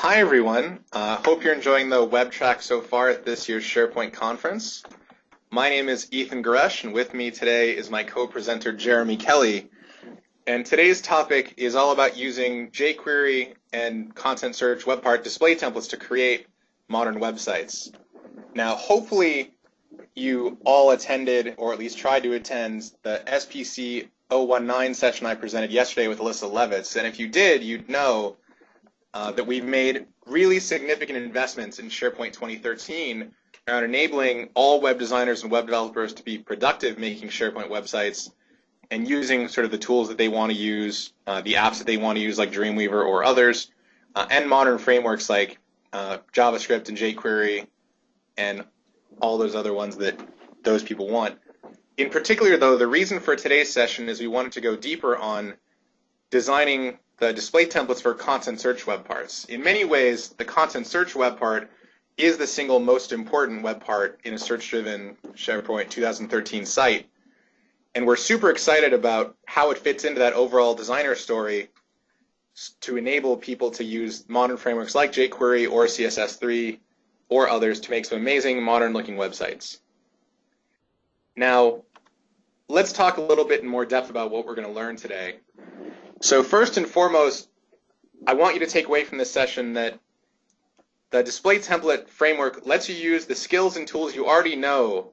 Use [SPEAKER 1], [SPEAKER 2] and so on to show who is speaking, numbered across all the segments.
[SPEAKER 1] Hi everyone, hope you're enjoying the web track so far at this year's SharePoint Conference. My name is Ethan Goresh, and with me today is my co-presenter Jeremy Kelly. And today's topic is all about using jQuery and content search web part display templates to create modern websites. Now hopefully you all attended, or at least tried to attend, the SPC 019 session I presented yesterday with Alyssa Levitz, and if you did, you'd know that we've made really significant investments in SharePoint 2013 around enabling all web designers and web developers to be productive making SharePoint websites and using sort of the tools that they want to use, the apps that they want to use like Dreamweaver or others, and modern frameworks like JavaScript and jQuery and all those other ones that those people want. In particular, though, the reason for today's session is we wanted to go deeper on designing the display templates for content search web parts. In many ways, the content search web part is the single most important web part in a search-driven SharePoint 2013 site. And we're super excited about how it fits into that overall designer story to enable people to use modern frameworks like jQuery or CSS3 or others to make some amazing modern-looking websites. Now, let's talk a little bit in more depth about what we're going to learn today. So first and foremost, I want you to take away from this session that the display template framework lets you use the skills and tools you already know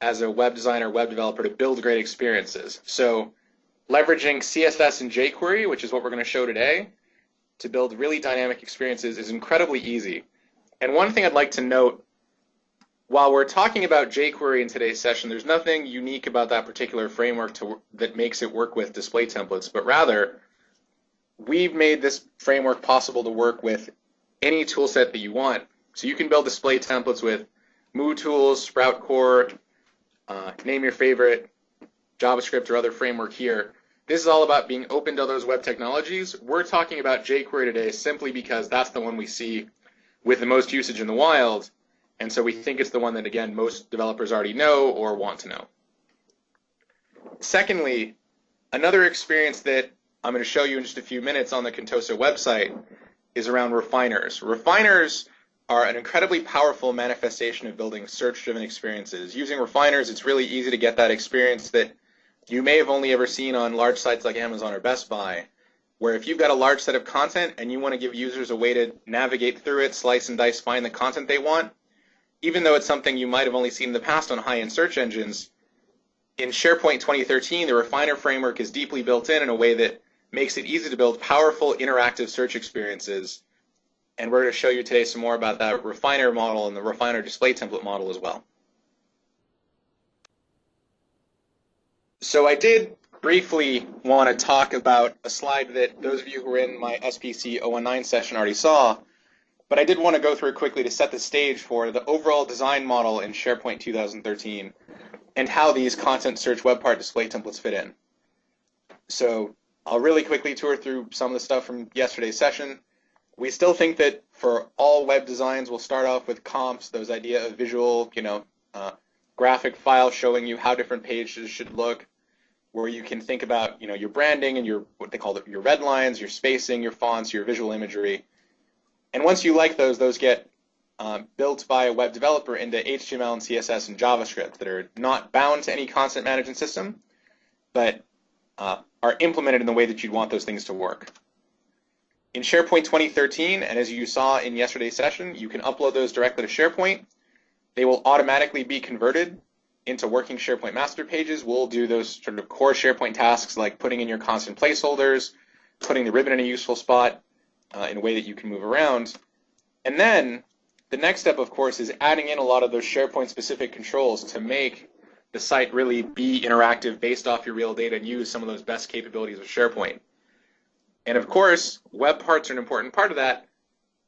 [SPEAKER 1] as a web designer, web developer to build great experiences. So leveraging CSS and jQuery, which is what we're going to show today, to build really dynamic experiences is incredibly easy. And one thing I'd like to note, while we're talking about jQuery in today's session, there's nothing unique about that particular framework that makes it work with display templates, but rather, we've made this framework possible to work with any tool set that you want. So you can build display templates with MooTools, Sprout Core, name your favorite, JavaScript or other framework here. This is all about being open to those web technologies. We're talking about jQuery today simply because that's the one we see with the most usage in the wild. And so we think it's the one that, again, most developers already know or want to know. Secondly, another experience that I'm going to show you in just a few minutes on the Contoso website is around refiners. Refiners are an incredibly powerful manifestation of building search-driven experiences. Using refiners, it's really easy to get that experience that you may have only ever seen on large sites like Amazon or Best Buy, where if you've got a large set of content and you want to give users a way to navigate through it, slice and dice, find the content they want, even though it's something you might have only seen in the past on high-end search engines, in SharePoint 2013, the refiner framework is deeply built in a way that makes it easy to build powerful interactive search experiences. And we're going to show you today some more about that refiner model and the refiner display template model as well. So I did briefly want to talk about a slide that those of you who were in my SPC 019 session already saw, but I did want to go through it quickly to set the stage for the overall design model in SharePoint 2013 and how these content search web part display templates fit in. So I'll really quickly tour through some of the stuff from yesterday's session. We still think that for all web designs, we'll start off with comps, those idea of visual, graphic files showing you how different pages should look, where you can think about, your branding and your, what they call your red lines, your spacing, your fonts, your visual imagery. And once you like those get built by a web developer into HTML and CSS and JavaScript that are not bound to any content management system, but are implemented in the way that you'd want those things to work. In SharePoint 2013, and as you saw in yesterday's session, you can upload those directly to SharePoint. They will automatically be converted into working SharePoint master pages. We'll do those sort of core SharePoint tasks like putting in your constant placeholders, putting the ribbon in a useful spot in a way that you can move around. And then the next step, of course, is adding in a lot of those SharePoint-specific controls to make the site really be interactive based off your real data and use some of those best capabilities of SharePoint. And of course, web parts are an important part of that,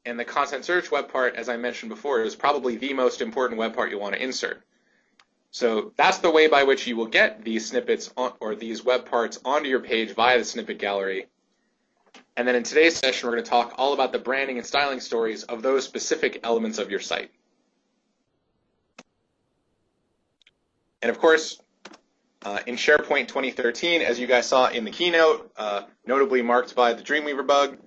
[SPEAKER 1] and the content search web part, as I mentioned before, is probably the most important web part you want to insert. So that's the way by which you will get these snippets or these web parts onto your page via the snippet gallery. And then in today's session, we're going to talk all about the branding and styling stories of those specific elements of your site. And of course, in SharePoint 2013, as you guys saw in the keynote, notably marked by the Dreamweaver bug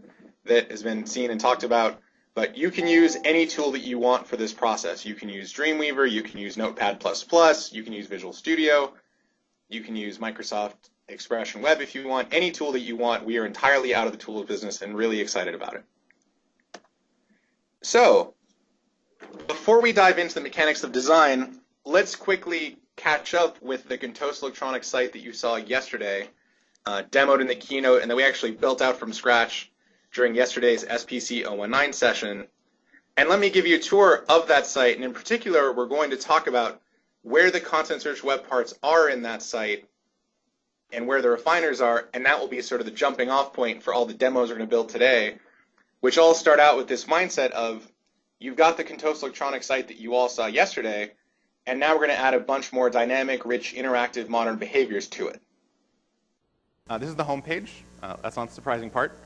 [SPEAKER 1] that has been seen and talked about, But you can use any tool that you want for this process. You can use Dreamweaver, you can use Notepad++, you can use Visual Studio, you can use Microsoft Expression Web if you want. Any tool that you want. We are entirely out of the tools business and really excited about it. So, before we dive into the mechanics of design, let's quickly catch up with the Contoso Electronics site that you saw yesterday, demoed in the keynote, and that we actually built out from scratch during yesterday's SPC 019 session. And let me give you a tour of that site, and in particular, we're going to talk about where the content search web parts are in that site and where the refiners are, and that will be sort of the jumping off point for all the demos we're going to build today, which all start out with this mindset of you've got the Contoso Electronics site that you all saw yesterday, and now we're going to add a bunch more dynamic, rich, interactive, modern behaviors to it. This is the home page. That's not the surprising part.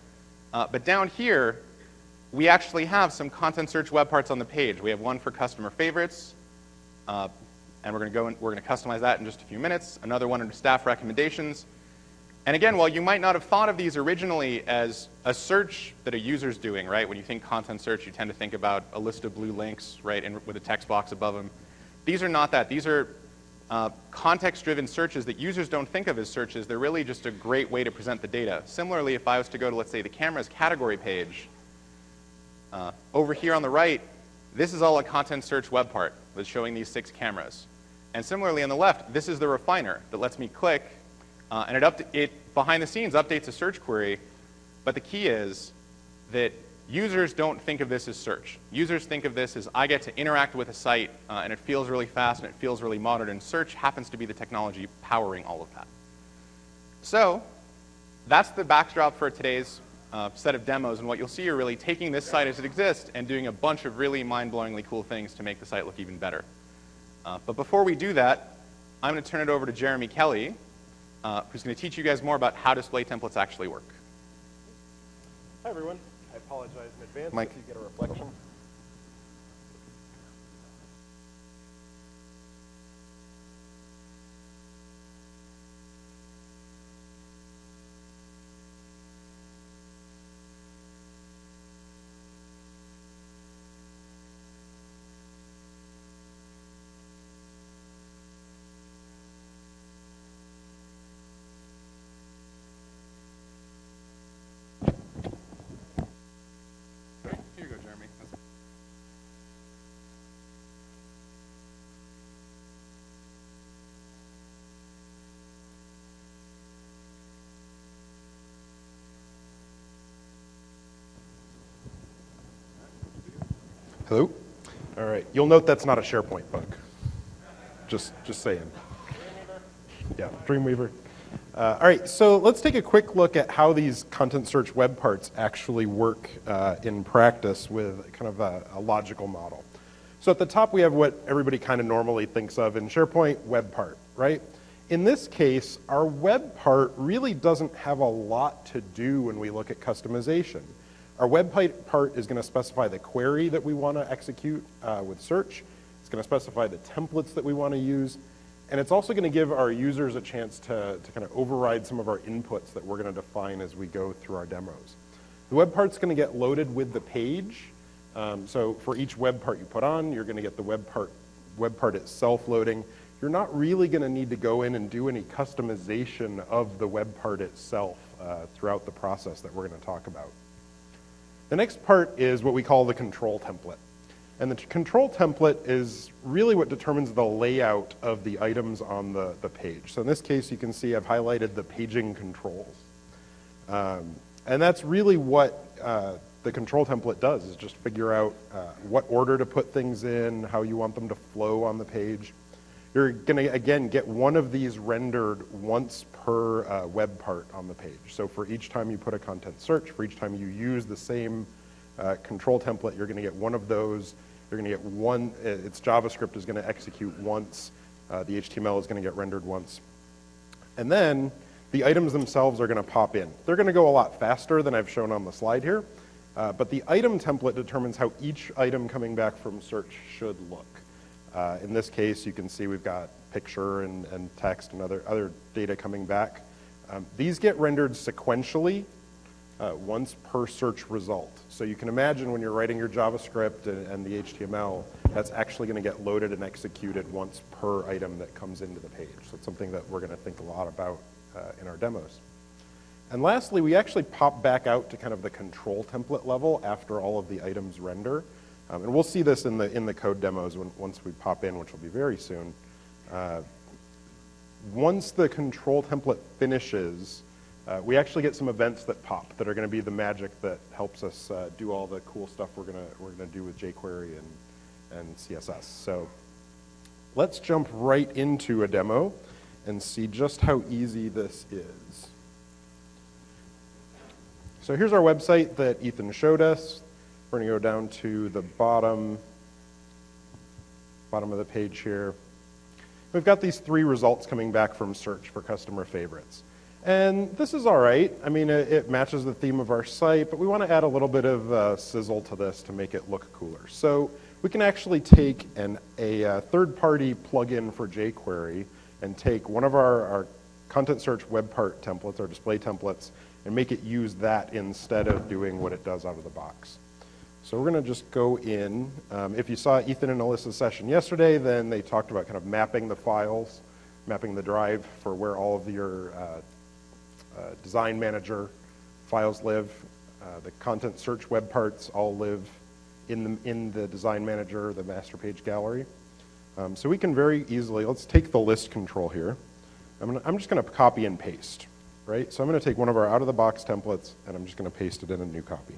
[SPEAKER 1] But down here, we actually have some content search web parts on the page. We have one for customer favorites, and we're going to customize that in just a few minutes. Another one under staff recommendations. And again, while you might not have thought of these originally as a search that a user's doing, right? When you think content search, you tend to think about a list of blue links, right, with a text box above them. These are not that. These are context-driven searches that users don't think of as searches. They're really just a great way to present the data. Similarly, if I was to go to, let's say, the cameras category page, over here on the right, this is all a content search web part that's showing these 6 cameras. And similarly on the left, this is the refiner that lets me click, and it behind the scenes updates a search query. But the key is that users don't think of this as search. Users think of this as I get to interact with a site, and it feels really fast and it feels really modern, and search happens to be the technology powering all of that. So that's the backdrop for today's set of demos, and what you'll see are really taking this site as it exists and doing a bunch of really mind-blowingly cool things to make the site look even better. But before we do that, I'm going to turn it over to Jeremy Kelly, who's going to teach you guys more about how display templates actually work.
[SPEAKER 2] Hi, everyone. I apologize in advance
[SPEAKER 1] Mike.
[SPEAKER 2] if you get a reflection.
[SPEAKER 1] Here you go, Jeremy.
[SPEAKER 2] Hello? All right. You'll note that's not a SharePoint bug. Just saying. Yeah, Dreamweaver. All right, so let's take a quick look at how these content search web parts actually work in practice with kind of a logical model. So at the top, we have what everybody kind of normally thinks of in SharePoint, web part, right? In this case, our web part really doesn't have a lot to do when we look at customization. Our web part is going to specify the query that we want to execute with search. It's going to specify the templates that we want to use. And it's also going to give our users a chance to kind of override some of our inputs that we're going to define as we go through our demos. The web part's going to get loaded with the page. So for each web part you put on, you're going to get the web part itself loading. You're not really going to need to go in and do any customization of the web part itself throughout the process that we're going to talk about. The next part is what we call the control template. And the control template is really what determines the layout of the items on the page. So in this case, you can see I've highlighted the paging controls. And that's really what the control template does, is just figure out what order to put things in, how you want them to flow on the page. You're going to, again, get one of these rendered once per web part on the page. So for each time you put a content search, for each time you use the same control template, you're going to get one of those. You're going to get one, its JavaScript is going to execute once, the HTML is going to get rendered once. And then the items themselves are going to pop in. They're going to go a lot faster than I've shown on the slide here, but the item template determines how each item coming back from search should look. In this case, you can see we've got picture and text and other data coming back. These get rendered sequentially once per search result. So you can imagine when you're writing your JavaScript and the HTML, that's actually going to get loaded and executed once per item that comes into the page. So it's something that we're going to think a lot about in our demos. And lastly, we actually pop back out to kind of the control template level after all of the items render. And we'll see this in the code demos once we pop in, which will be very soon. Once the control template finishes, we actually get some events that pop that are going to be the magic that helps us do all the cool stuff we're gonna do with jQuery and CSS. So let's jump right into a demo and see just how easy this is. So here's our website that Ethan showed us. We're going to go down to the bottom of the page here. We've got these 3 results coming back from search for customer favorites. And this is all right. I mean, it matches the theme of our site, but we want to add a little bit of sizzle to this to make it look cooler. So we can actually take a third-party plugin for jQuery and take one of our content search web part templates, our display templates, and make it use that instead of doing what it does out of the box. So we're going to just go in. If you saw Ethan and Alyssa's session yesterday, then they talked about kind of mapping the files, mapping the drive for where all of your design manager files live. The content search web parts all live in the design manager, the master page gallery. So we can very easily, let's take the list control here. I'm just going to copy and paste, right? So I'm going to take one of our out-of-the-box templates, and I'm just going to paste it in a new copy.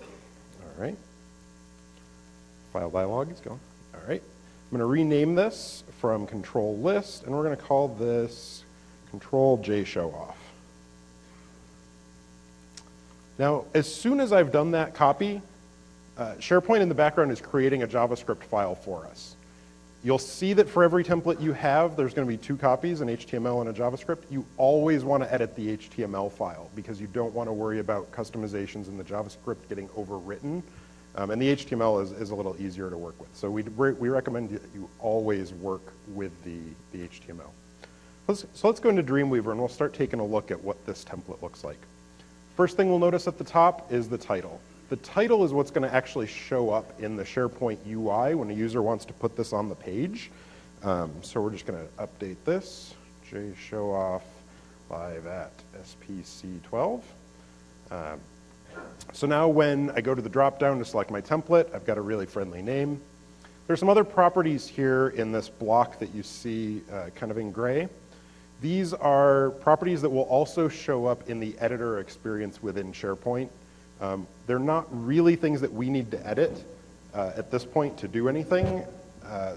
[SPEAKER 2] All right. File dialog is gone. All right. I'm going to rename this from control list, and we're going to call this control J show off. Now, as soon as I've done that copy, SharePoint in the background is creating a JavaScript file for us. You'll see that for every template you have, there's going to be 2 copies, an HTML and a JavaScript. You always want to edit the HTML file because you don't want to worry about customizations in the JavaScript getting overwritten. And the HTML is a little easier to work with. So we recommend that you always work with the HTML. So let's go into Dreamweaver and we'll start taking a look at what this template looks like. First thing we'll notice at the top is the title. The title is what's going to actually show up in the SharePoint UI when a user wants to put this on the page. So we're just going to update this. J show off live at SPC12. So now when I go to the drop-down to select my template, I've got a really friendly name. There's some other properties here in this block that you see kind of in gray. These are properties that will also show up in the editor experience within SharePoint. They're not really things that we need to edit at this point to do anything,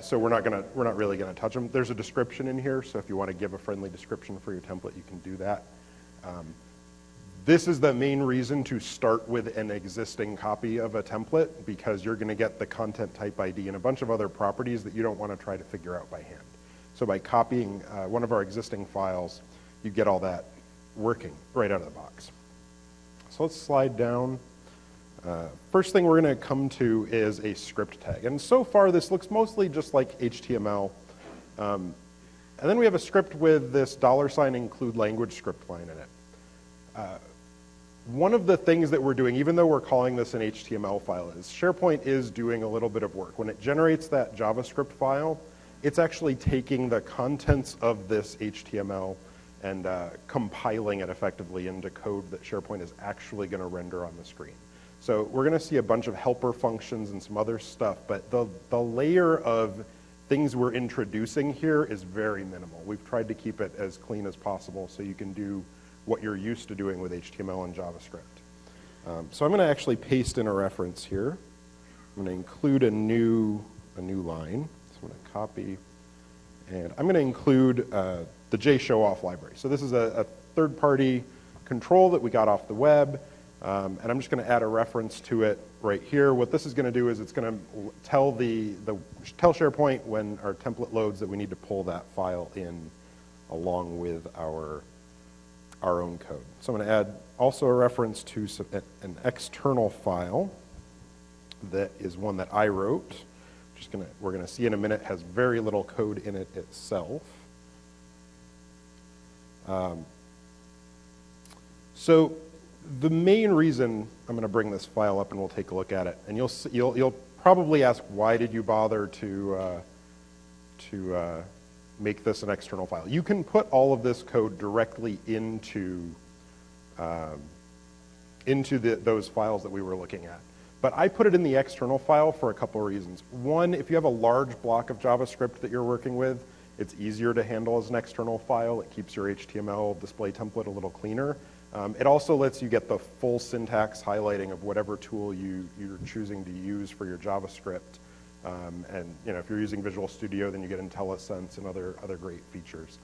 [SPEAKER 2] so we're not really going to touch them. There's a description in here, so if you want to give a friendly description for your template, you can do that. This is the main reason to start with an existing copy of a template, because you're going to get the content type ID and a bunch of other properties that you don't want to try to figure out by hand. So by copying one of our existing files, you get all that working right out of the box. So let's slide down. First thing we're going to come to is a script tag. And so far, this looks mostly just like HTML. And then we have a script with this $include language script line in it. One of the things that we're doing, even though we're calling this an HTML file, is SharePoint is doing a little bit of work. When it generates that JavaScript file, it's actually taking the contents of this HTML and compiling it effectively into code that SharePoint is actually going to render on the screen. So we're going to see a bunch of helper functions and some other stuff, but the layer of things we're introducing here is very minimal. We've tried to keep it as clean as possible so you can do what you're used to doing with HTML and JavaScript. So I'm going to actually paste in a reference here. I'm going to include a new line. So I'm going to copy, and I'm going to include the JShowOff library. So this is a third-party control that we got off the web, and I'm just going to add a reference to it right here. What this is going to do is it's going to tell tell SharePoint when our template loads that we need to pull that file in along with our own code. So I'm going to add also a reference to an external file that is one that I wrote. We're going to see in a minute has very little code in it itself. So The main reason, I'm going to bring this file up and we'll take a look at it, and you'll probably ask, why did you bother to make this an external file? You can put all of this code directly into those files that we were looking at. But I put it in the external file for a couple of reasons. One, if you have a large block of JavaScript that you're working with, it's easier to handle as an external file. It keeps your HTML display template a little cleaner. It also lets you get the full syntax highlighting of whatever tool you're choosing to use for your JavaScript. And if you're using Visual Studio, then you get IntelliSense and other great features.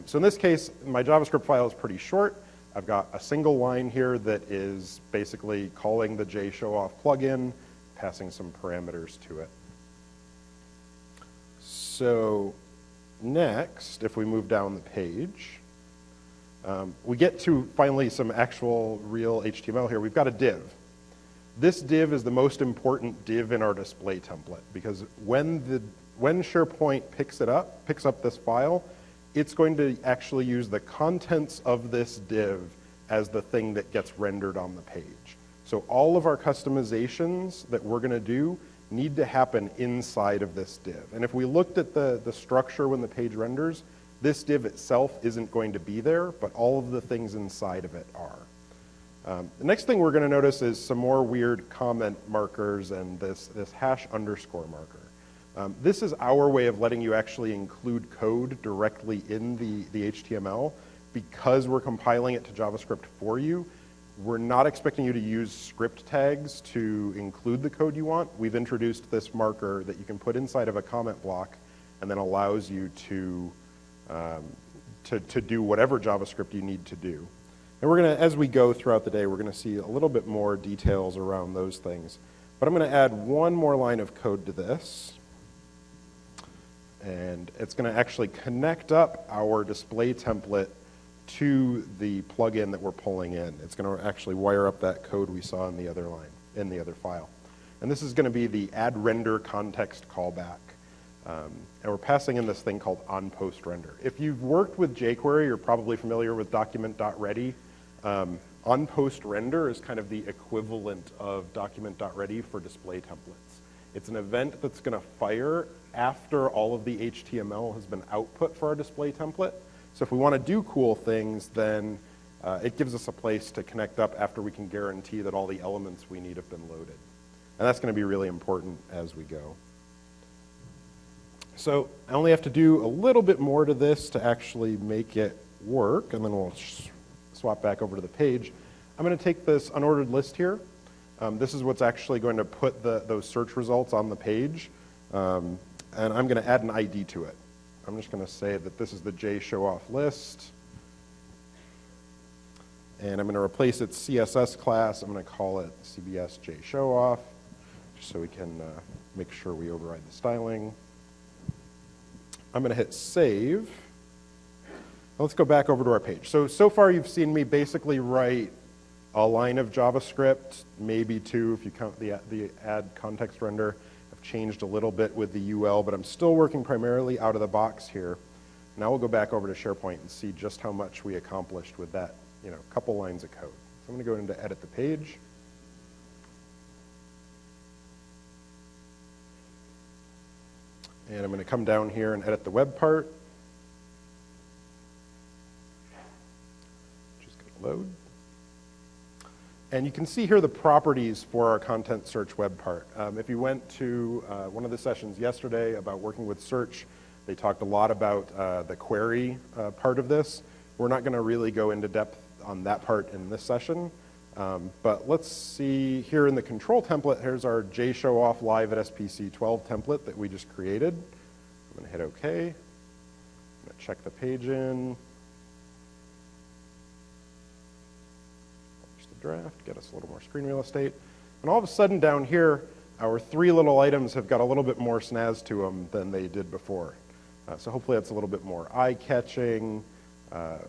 [SPEAKER 2] So in this case, my JavaScript file is pretty short. I've got a single line here that is basically calling the jShowOff plugin, passing some parameters to it. So next, if we move down the page, we get to finally some actual real HTML here. We've got a div. This div is the most important div in our display template because when SharePoint picks up this file, it's going to actually use the contents of this div as the thing that gets rendered on the page. So all of our customizations that we're going to do need to happen inside of this div. And if we looked at the structure when the page renders, this div itself isn't going to be there, but all of the things inside of it are. The next thing we're going to notice is some more weird comment markers and this hash underscore marker. This is our way of letting you actually include code directly in the HTML. Because we're compiling it to JavaScript for you, we're not expecting you to use script tags to include the code you want. We've introduced this marker that you can put inside of a comment block and then allows you to do whatever JavaScript you need to do. And we're going to, as we go throughout the day, we're going to see a little bit more details around those things. But I'm going to add one more line of code to this. And it's going to actually connect up our display template to the plugin that we're pulling in. It's going to actually wire up that code we saw in the other line, in the other file. And this is going to be the add render context callback. And we're passing in this thing called onPostRender. If you've worked with jQuery, you're probably familiar with document.ready. OnPostRender is kind of the equivalent of document.ready for display templates. It's an event that's going to fire after all of the HTML has been output for our display template. So if we want to do cool things, then it gives us a place to connect up after we can guarantee that all the elements we need have been loaded. And that's going to be really important as we go. So I only have to do a little bit more to this to actually make it work, and then we'll swap back over to the page. I'm going to take this unordered list here. This is what's actually going to put those search results on the page, and I'm going to add an ID to it. I'm just going to say that this is the jShowOff list, and I'm going to replace its CSS class. I'm going to call it CBS jShowOff, just so we can make sure we override the styling. I'm going to hit save. Let's go back over to our page. So far you've seen me basically write a line of JavaScript, maybe two if you count the add context render. I've changed a little bit with the UL, but I'm still working primarily out of the box here. Now we'll go back over to SharePoint and see just how much we accomplished with that, couple lines of code. So I'm going to go into edit the page. And I'm going to come down here and edit the web part. Just going to load. And you can see here the properties for our content search web part. If you went to one of the sessions yesterday about working with search, they talked a lot about the query part of this. We're not going to really go into depth on that part in this session. But let's see here in the control template, here's our jShowOff live at SPC 12 template that we just created. I'm going to hit OK. I'm going to check the page in. Publish the draft, get us a little more screen real estate. And all of a sudden down here, our three little items have got a little bit more snazz to them than they did before. So hopefully that's a little bit more eye-catching,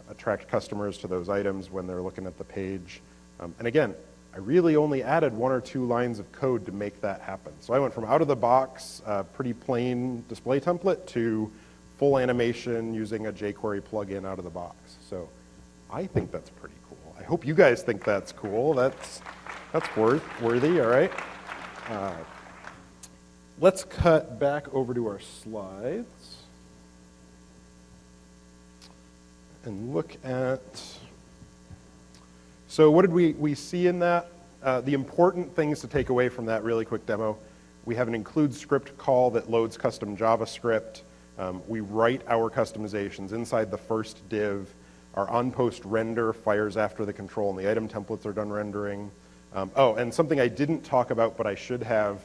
[SPEAKER 2] attract customers to those items when they're looking at the page. And again, I really only added one or two lines of code to make that happen. So I went from out of the box, pretty plain display template to full animation using a jQuery plugin out of the box. So I think that's pretty cool. I hope you guys think that's cool. That's worthy, all right? Let's cut back over to our slides and look at, so what did we see in that? The important things to take away from that really quick demo: we have an include script call that loads custom JavaScript. We write our customizations inside the first div. Our on-post render fires after the control and the item templates are done rendering. And something I didn't talk about, but I should have,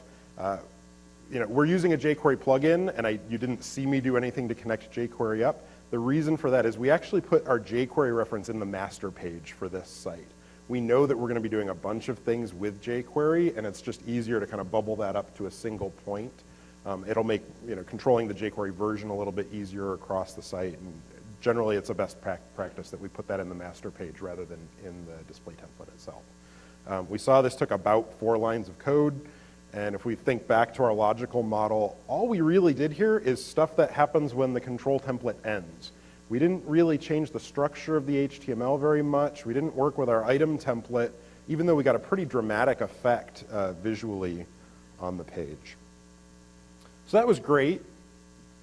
[SPEAKER 2] we're using a jQuery plugin, and you didn't see me do anything to connect jQuery up. The reason for that is we actually put our jQuery reference in the master page for this site. We know that we're going to be doing a bunch of things with jQuery, and it's just easier to kind of bubble that up to a single point. It'll make controlling the jQuery version a little bit easier across the site, and generally it's a best practice that we put that in the master page rather than in the display template itself. We saw this took about 4 lines of code, and if we think back to our logical model, all we really did here is stuff that happens when the control template ends. We didn't really change the structure of the HTML very much. We didn't work with our item template, even though we got a pretty dramatic effect visually on the page. So that was great,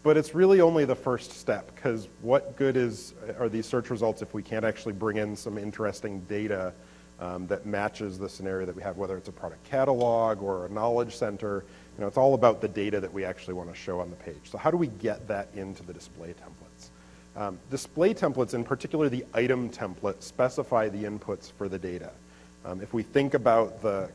[SPEAKER 2] but it's really only the first step, because what good are these search results if we can't actually bring in some interesting data that matches the scenario that we have, whether it's a product catalog or a knowledge center. It's all about the data that we actually want to show on the page. So how do we get that into the display templates? Display templates, in particular the item template, specify the inputs for the data. If we think about the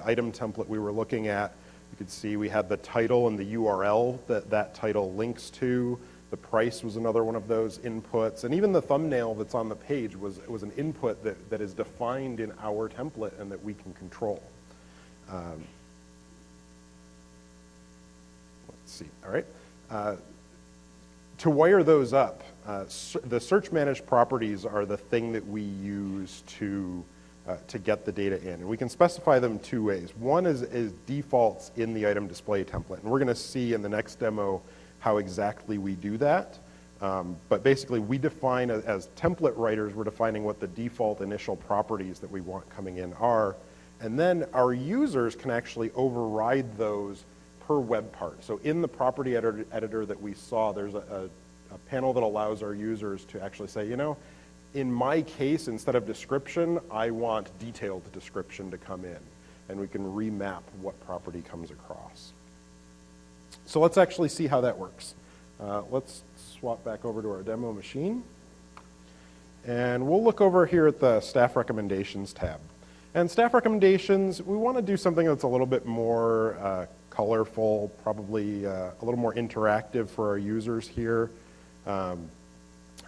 [SPEAKER 2] item template we were looking at, you could see we had the title and the URL that title links to. The price was another one of those inputs, and even the thumbnail that's on the page was an input that is defined in our template and that we can control. Let's see, all right. To wire those up, the search managed properties are the thing that we use to get the data in. And we can specify them 2 ways. One is defaults in the item display template, and we're going to see in the next demo how exactly we do that. But basically, we define, as template writers, we're defining what the default initial properties that we want coming in are, and then our users can actually override those per web part. So in the property editor that we saw, there's a panel that allows our users to actually say, in my case, instead of description, I want detailed description to come in, and we can remap what property comes across. So let's actually see how that works. Let's swap back over to our demo machine, and we'll look over here at the staff recommendations tab. And staff recommendations, we want to do something that's a little bit more colorful, probably a little more interactive for our users here.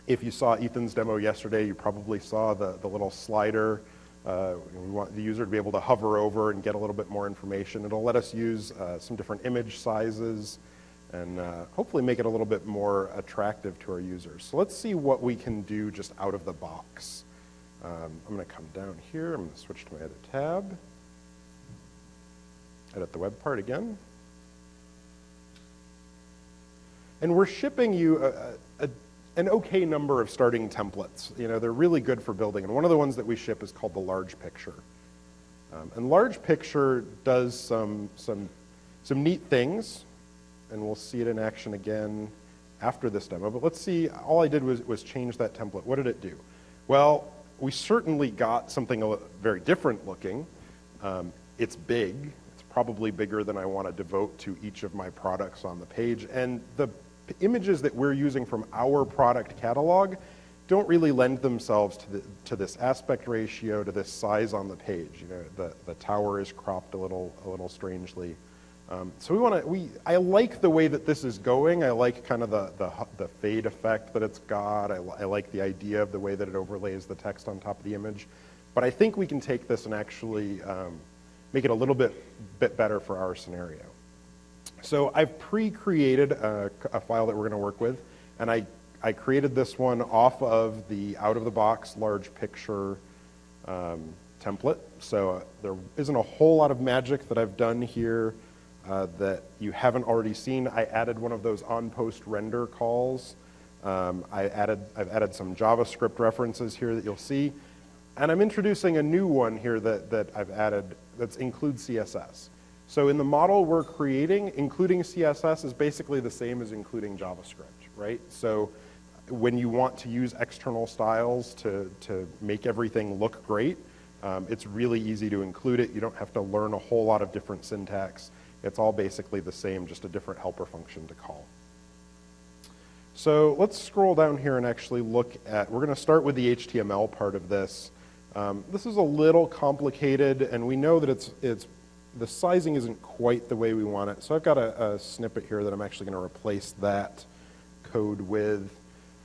[SPEAKER 2] If you saw Ethan's demo yesterday, you probably saw the little slider. We want the user to be able to hover over and get a little bit more information. It'll let us use some different image sizes and hopefully make it a little bit more attractive to our users. So let's see what we can do just out of the box. I'm going to come down here. I'm going to switch to my edit tab. Edit the web part again. And we're shipping you an okay number of starting templates. They're really good for building. And one of the ones that we ship is called the large picture. And large picture does some neat things, and we'll see it in action again after this demo. But let's see, all I did was change that template. What did it do? Well, we certainly got something very different looking. It's big. It's probably bigger than I want to devote to each of my products on the page. And the images that we're using from our product catalog don't really lend themselves to this aspect ratio, to this size on the page. The tower is cropped a little strangely. So I like the way that this is going. I like kind of the fade effect that it's got. I like the idea of the way that it overlays the text on top of the image. But I think we can take this and actually make it a little bit better for our scenario. So I've pre-created a file that we're going to work with, and I created this one off of the out-of-the-box large picture template. So there isn't a whole lot of magic that I've done here that you haven't already seen. I added one of those on-post render calls. I've added some JavaScript references here that you'll see. And I'm introducing a new one here that I've added that's include CSS. So in the model we're creating, including CSS is basically the same as including JavaScript, right? So when you want to use external styles to make everything look great, it's really easy to include it. You don't have to learn a whole lot of different syntax. It's all basically the same, just a different helper function to call. So let's scroll down here and actually look at, we're going to start with the HTML part of this. This is a little complicated, and we know that the sizing isn't quite the way we want it. So I've got a snippet here that I'm actually going to replace that code with.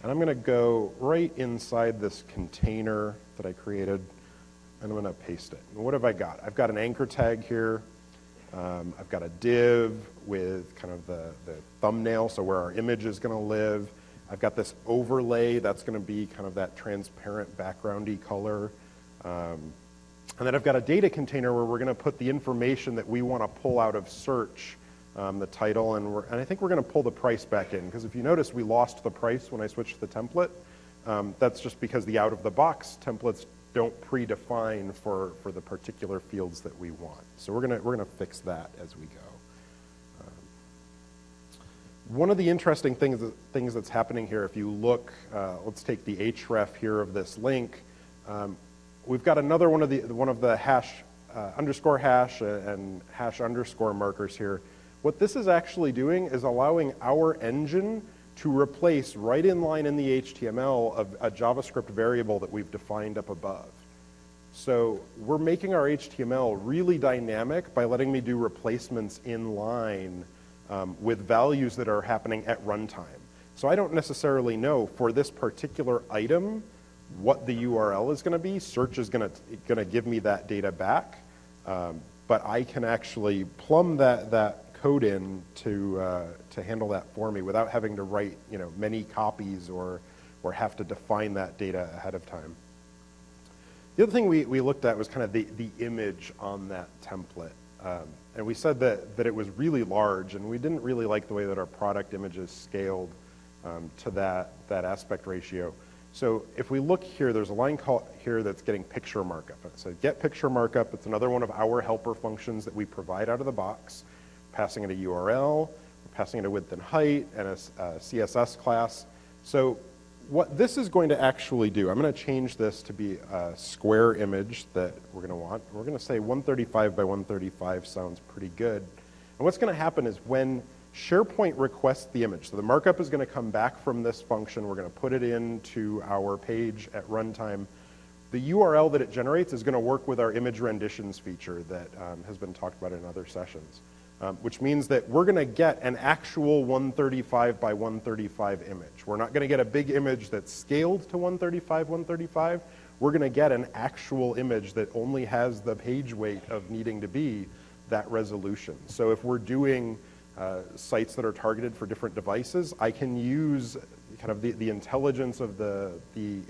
[SPEAKER 2] And I'm going to go right inside this container that I created, and I'm going to paste it. And what have I got? I've got an anchor tag here. I've got a div with kind of the thumbnail, so where our image is going to live. I've got this overlay that's going to be kind of that transparent backgroundy color. And then I've got a data container where we're going to put the information that we want to pull out of search, the title, and I think we're going to pull the price back in, because if you notice, we lost the price when I switched the template. That's just because the out-of-the-box templates don't predefine for the particular fields that we want. So we're gonna fix that as we go. One of the interesting things that's happening here, if you look, let's take the href here of this link. We've got another one of the hash underscore hash and hash underscore markers here. What this is actually doing is allowing our engine to replace right in line in the HTML of a JavaScript variable that we've defined up above. So we're making our HTML really dynamic by letting me do replacements in line with values that are happening at runtime. So I don't necessarily know for this particular item what the URL is going to be. Search is going to give me that data back, but I can actually plumb that code in to handle that for me without having to write many copies or have to define that data ahead of time. The other thing we looked at was kind of the image on that template. And we said that it was really large, and we didn't really like the way that our product images scaled to that aspect ratio. So if we look here, there's a line here that's getting picture markup. So get picture markup, it's another one of our helper functions that we provide out of the box, passing it a URL, passing it a width and height, and a CSS class. So what this is going to actually do, I'm going to change this to be a square image that we're going to want. We're going to say 135 by 135 sounds pretty good. And what's going to happen is when SharePoint requests the image, so the markup is going to come back from this function, we're going to put it into our page at runtime. The URL that it generates is going to work with our image renditions feature that has been talked about in other sessions, which means that we're going to get an actual 135 by 135 image. We're not going to get a big image that's scaled to 135, 135. We're going to get an actual image that only has the page weight of needing to be that resolution. So if we're doing sites that are targeted for different devices, I can use kind of the intelligence of the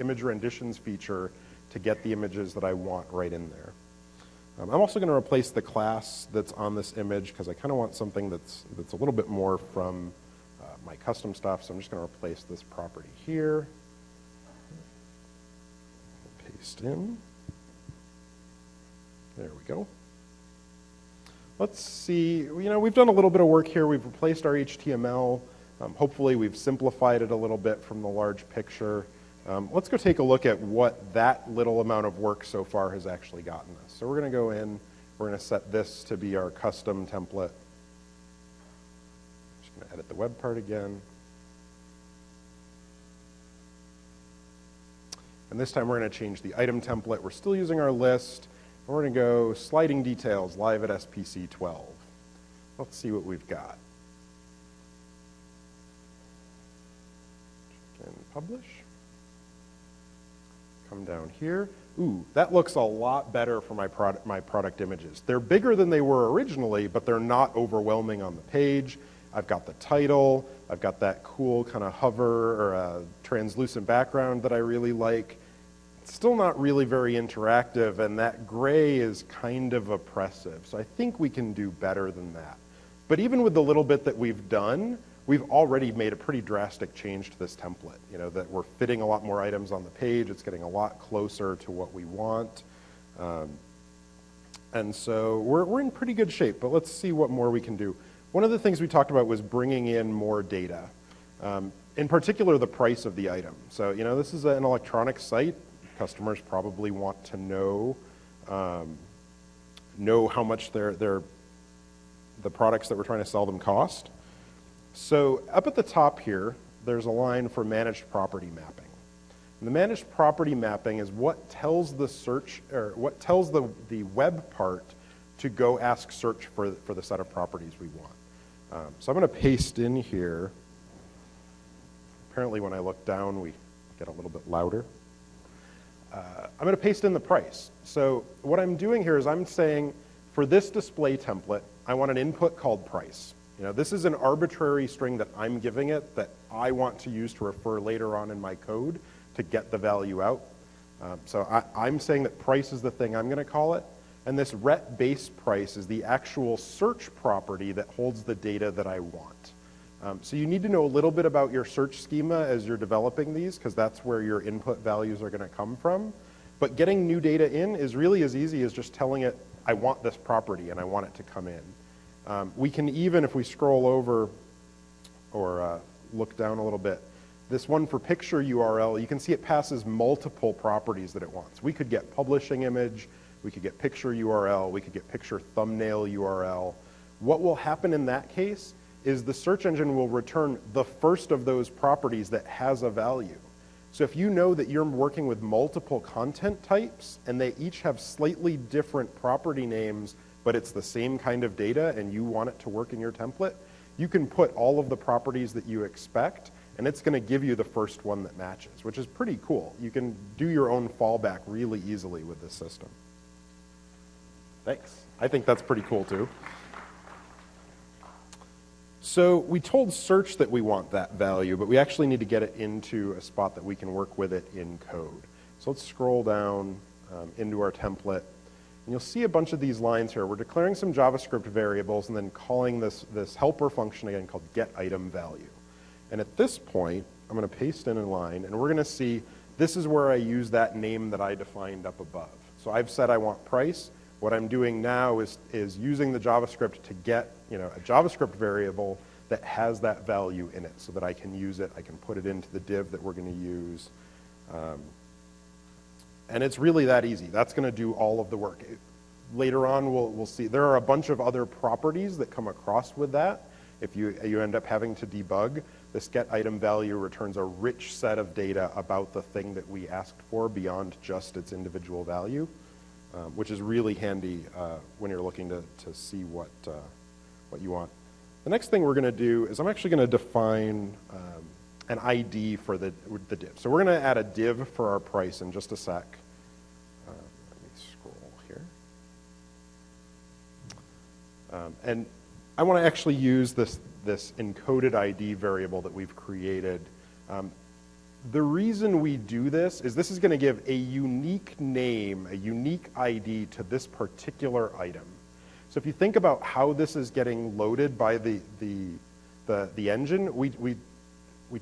[SPEAKER 2] image renditions feature to get the images that I want right in there. I'm also going to replace the class that's on this image because I kind of want something that's a little bit more from my custom stuff. So I'm just going to replace this property here. Paste in. There we go. Let's see, we've done a little bit of work here. We've replaced our HTML. Hopefully we've simplified it a little bit from the large picture. Let's go take a look at what that little amount of work so far has actually gotten us. So we're going to go in, we're going to set this to be our custom template. Just going to edit the web part again. And this time we're going to change the item template. We're still using our list. We're going to go sliding details live at SPC 12. Let's see what we've got. And publish. Come down here. Ooh, that looks a lot better for my product images. They're bigger than they were originally, but they're not overwhelming on the page. I've got the title. I've got that cool kind of hover or translucent background that I really like. It's still not really very interactive, and that gray is kind of oppressive. So I think we can do better than that. But even with the little bit that we've done, we've already made a pretty drastic change to this template, that we're fitting a lot more items on the page. It's getting a lot closer to what we want. And so we're in pretty good shape, but let's see what more we can do. One of the things we talked about was bringing in more data, in particular the price of the item. So, this is an electronic site. Customers probably want to know how much the products that we're trying to sell them cost. So up at the top here, there's a line for managed property mapping. And the managed property mapping is what tells the search, or what tells the web part to go ask search for the set of properties we want. So I'm going to paste in here. Apparently when I look down, we get a little bit louder. I'm going to paste in the price. So what I'm doing here is I'm saying, for this display template, I want an input called price. This is an arbitrary string that I'm giving it that I want to use to refer later on in my code to get the value out. So I'm saying that price is the thing I'm going to call it. And this ret base price is the actual search property that holds the data that I want. So you need to know a little bit about your search schema as you're developing these, because that's where your input values are going to come from. But getting new data in is really as easy as just telling it, I want this property and I want it to come in. We can even, if we scroll over or look down a little bit, this one for picture URL, you can see it passes multiple properties that it wants. We could get publishing image, we could get picture URL, we could get picture thumbnail URL. What will happen in that case is the search engine will return the first of those properties that has a value. So if you know that you're working with multiple content types and they each have slightly different property names, but it's the same kind of data and you want it to work in your template, you can put all of the properties that you expect and it's going to give you the first one that matches, which is pretty cool. You can do your own fallback really easily with this system. Thanks. I think that's pretty cool too. So we told search that we want that value, but we actually need to get it into a spot that we can work with it in code. So let's scroll down into our template. And you'll see a bunch of these lines here. We're declaring some JavaScript variables and then calling this helper function again called getItemValue. And at this point, I'm going to paste in a line, and we're going to see this is where I use that name that I defined up above. So I've said I want price. What I'm doing now is using the JavaScript to get a JavaScript variable that has that value in it so that I can use it. I can put it into the div that we're going to use. And it's really that easy. That's going to do all of the work. Later on, we'll see. There are a bunch of other properties that come across with that. If you end up having to debug, this getItemValue returns a rich set of data about the thing that we asked for beyond just its individual value. Which is really handy when you're looking to see what you want. The next thing we're going to do is I'm actually going to define an ID for the div. So we're going to add a div for our price in just a sec. Let me scroll here. And I want to actually use this encoded ID variable that we've created. The reason we do this is going to give a unique name, a unique ID to this particular item. So if you think about how this is getting loaded by the engine, we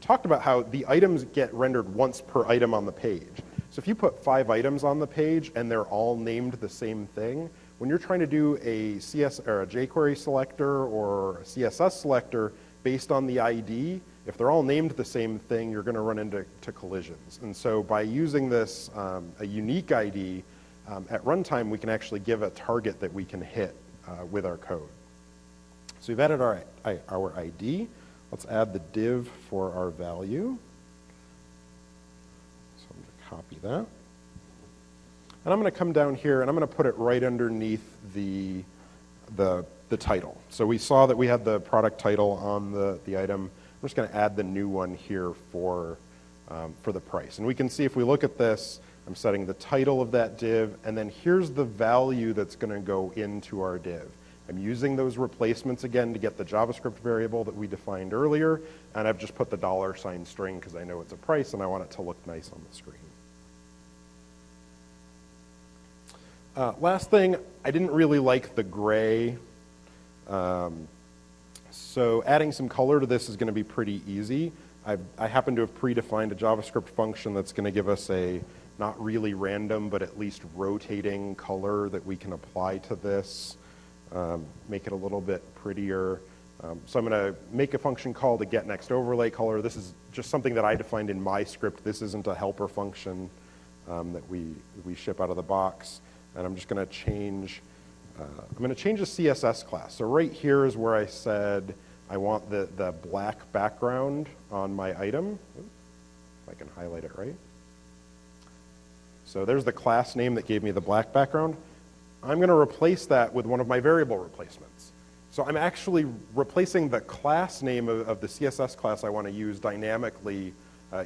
[SPEAKER 2] talked about how the items get rendered once per item on the page. So if you put 5 items on the page and they're all named the same thing, when you're trying to do a CS or a jQuery selector or a CSS selector based on the ID, if they're all named the same thing, you're going to run into collisions. And so by using this, a unique ID, at runtime, we can actually give a target that we can hit with our code. So we've added our ID. Let's add the div for our value. So I'm going to copy that. And I'm going to come down here, and I'm going to put it right underneath the title. So we saw that we had the product title on the item. I'm just going to add the new one here for the price. And we can see if we look at this, I'm setting the title of that div, and then here's the value that's going to go into our div. I'm using those replacements again to get the JavaScript variable that we defined earlier, and I've just put the $ string because I know it's a price and I want it to look nice on the screen. Last thing, I didn't really like the gray So adding some color to this is going to be pretty easy. I happen to have predefined a JavaScript function that's going to give us a not really random, but at least rotating color that we can apply to this, make it a little bit prettier. So I'm going to make a function called a getNextOverlay color. This is just something that I defined in my script. This isn't a helper function that we ship out of the box. And I'm just going to change, the CSS class. So right here is where I said I want the black background on my item. If I can highlight it right. So there's the class name that gave me the black background. I'm going to replace that with one of my variable replacements. So I'm actually replacing the class name of the CSS class I want to use dynamically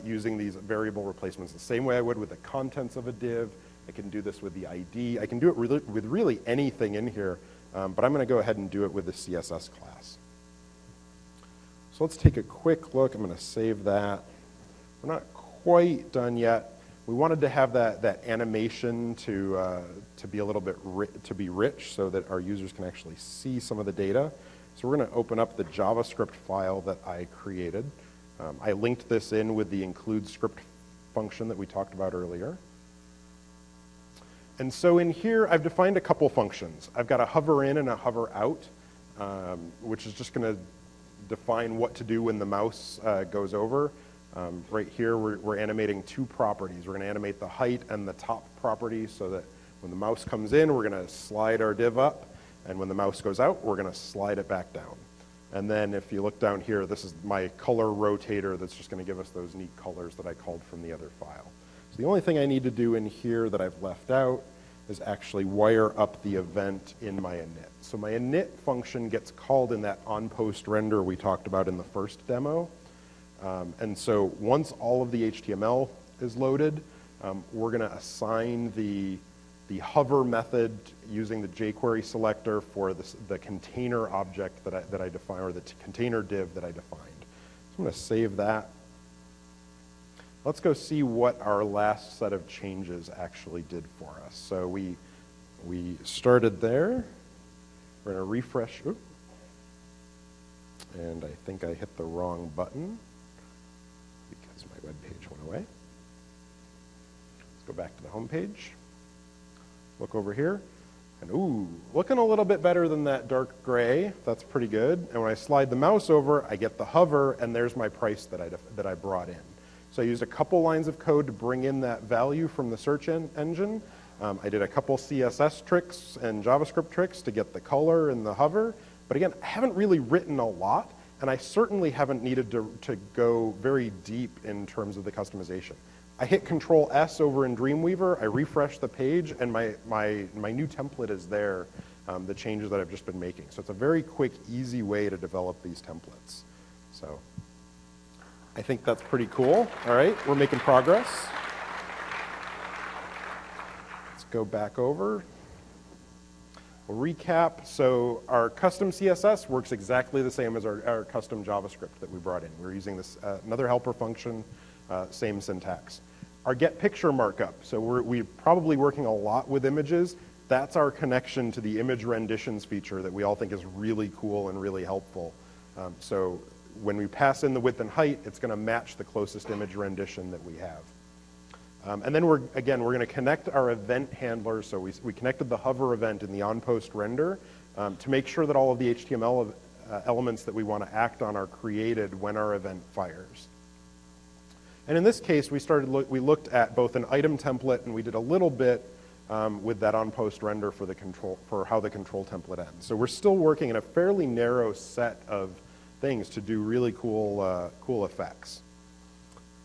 [SPEAKER 2] using these variable replacements the same way I would with the contents of a div. I can do this with the ID. I can do it with really anything in here, but I'm going to go ahead and do it with the CSS class. So let's take a quick look. I'm going to save that. We're not quite done yet. We wanted to have that animation to be a little bit rich so that our users can actually see some of the data. So we're going to open up the JavaScript file that I created. I linked this in with the include script function that we talked about earlier. And so in here, I've defined a couple functions. I've got a hover in and a hover out, which is just going to define what to do when the mouse goes over. Right here, we're animating two properties. We're going to animate the height and the top property so that when the mouse comes in, we're going to slide our div up, and when the mouse goes out, we're going to slide it back down. And then if you look down here, this is my color rotator that's just going to give us those neat colors that I called from the other file. So the only thing I need to do in here that I've left out is actually wire up the event in my init. So my init function gets called in that on-post render we talked about in the first demo. And so once all of the HTML is loaded, we're going to assign the hover method using the jQuery selector for the container object that I define, or the container div that I defined. So I'm going to save that. Let's go see what our last set of changes actually did for us. So we started there. We're going to refresh. Oops. And I think I hit the wrong button because my web page went away. Let's go back to the home page. Look over here. And ooh, looking a little bit better than that dark gray. That's pretty good. And when I slide the mouse over, I get the hover, and there's my price that I brought in. So I used a couple lines of code to bring in that value from the search engine. I did a couple CSS tricks and JavaScript tricks to get the color and the hover. But again, I haven't really written a lot, and I certainly haven't needed to go very deep in terms of the customization. I hit Control S over in Dreamweaver, I refresh the page, and my new template is there, the changes that I've just been making. So it's a very quick, easy way to develop these templates. So I think that's pretty cool. All right, we're making progress. Let's go back over. We'll recap. So our custom CSS works exactly the same as our custom JavaScript that we brought in. We're using this another helper function, same syntax. Our get picture markup. So we're probably working a lot with images. That's our connection to the image renditions feature that we all think is really cool and really helpful. So when we pass in the width and height, it's going to match the closest image rendition that we have. And then we're going to connect our event handler. So we connected the hover event in the on-post render to make sure that all of the HTML elements that we want to act on are created when our event fires. And in this case, we looked at both an item template, and we did a little bit with that on-post render for how the control template ends. So we're still working in a fairly narrow set of things to do really cool effects.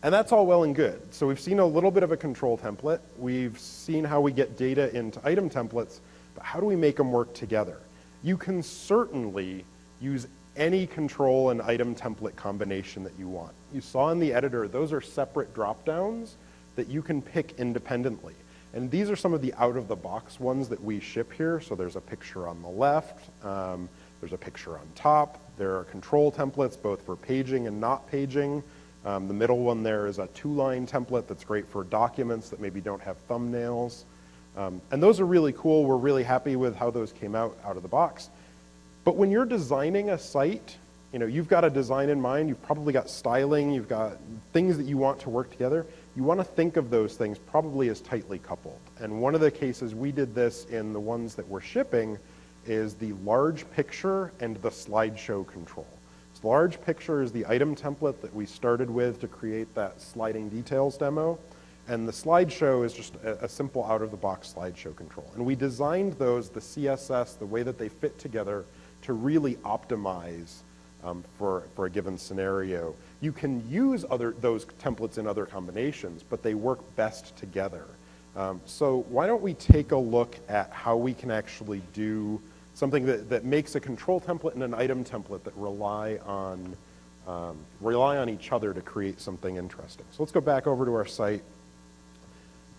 [SPEAKER 2] And that's all well and good. So we've seen a little bit of a control template. We've seen how we get data into item templates, but how do we make them work together? You can certainly use any control and item template combination that you want. You saw in the editor, those are separate drop-downs that you can pick independently. And these are some of the out-of-the-box ones that we ship here. So there's a picture on the left, there's a picture on top. There are control templates, both for paging and not paging. The middle one there is a 2-line template that's great for documents that maybe don't have thumbnails. And those are really cool. We're really happy with how those came out of the box. But when you're designing a site, you've got a design in mind, you've probably got styling, you've got things that you want to work together. You want to think of those things probably as tightly coupled. And one of the cases we did this in the ones that we're shipping is the large picture and the slideshow control. So large picture is the item template that we started with to create that sliding details demo. And the slideshow is just a simple out-of-the-box slideshow control. And we designed those, the CSS, the way that they fit together to really optimize for a given scenario. You can use those templates in other combinations, but they work best together. So why don't we take a look at how we can actually do something that makes a control template and an item template that rely on each other to create something interesting. So let's go back over to our site.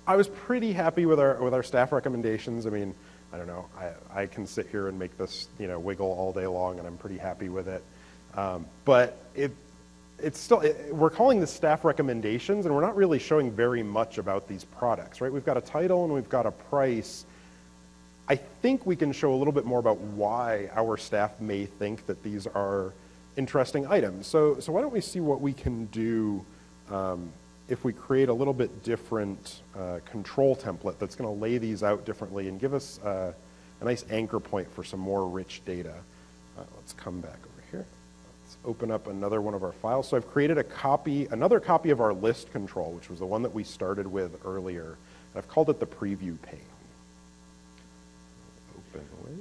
[SPEAKER 2] I was pretty happy with our staff recommendations. I mean, I don't know, I can sit here and make this wiggle all day long, and I'm pretty happy with it. But it's still, we're calling this staff recommendations, and we're not really showing very much about these products, right? We've got a title and we've got a price. I think we can show a little bit more about why our staff may think that these are interesting items. So why don't we see what we can do if we create a little bit different control template that's going to lay these out differently and give us a nice anchor point for some more rich data. Let's come back over here. Let's open up another one of our files. So I've created another copy of our list control, which was the one that we started with earlier. And I've called it the preview pane. Open with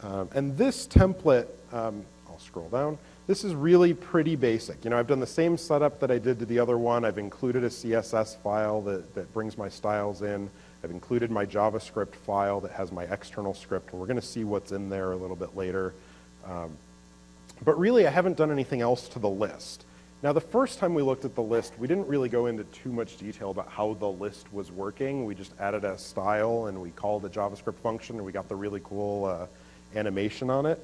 [SPEAKER 2] Dreamweaver. And this template, I'll scroll down. This is really pretty basic. I've done the same setup that I did to the other one. I've included a CSS file that brings my styles in. I've included my JavaScript file that has my external script, and we're going to see what's in there a little bit later. But really, I haven't done anything else to the list. Now, the first time we looked at the list, we didn't really go into too much detail about how the list was working. We just added a style, and we called a JavaScript function, and we got the really cool animation on it.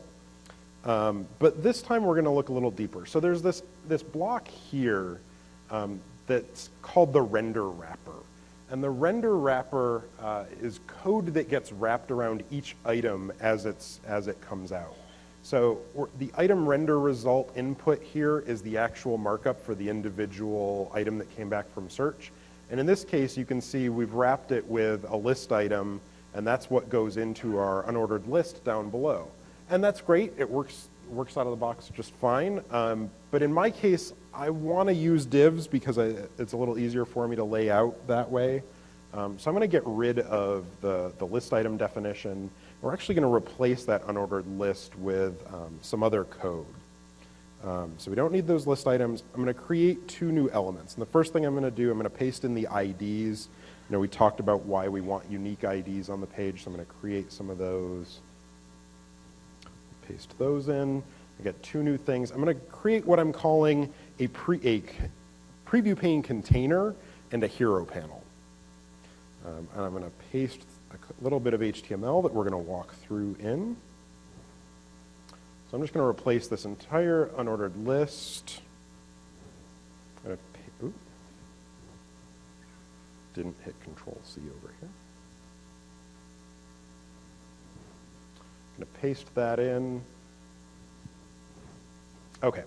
[SPEAKER 2] But this time we're going to look a little deeper. So there's this block here that's called the render wrapper. And the render wrapper is code that gets wrapped around each item as it comes out. So the item render result input here is the actual markup for the individual item that came back from search. And in this case, you can see we've wrapped it with a list item, and that's what goes into our unordered list down below. And that's great. It works out of the box just fine. But in my case, I want to use divs because it's a little easier for me to lay out that way. So I'm going to get rid of the list item definition. We're actually going to replace that unordered list with some other code. So we don't need those list items. I'm going to create two new elements. And the first thing I'm going to do, I'm going to paste in the IDs. We talked about why we want unique IDs on the page, so I'm going to create some of those. Paste those in. I got two new things. I'm going to create what I'm calling a preview pane container and a hero panel. And I'm going to paste a little bit of HTML that we're going to walk through in. So I'm just going to replace this entire unordered list. Didn't hit Control-C over here. I'm going to paste that in. Okay.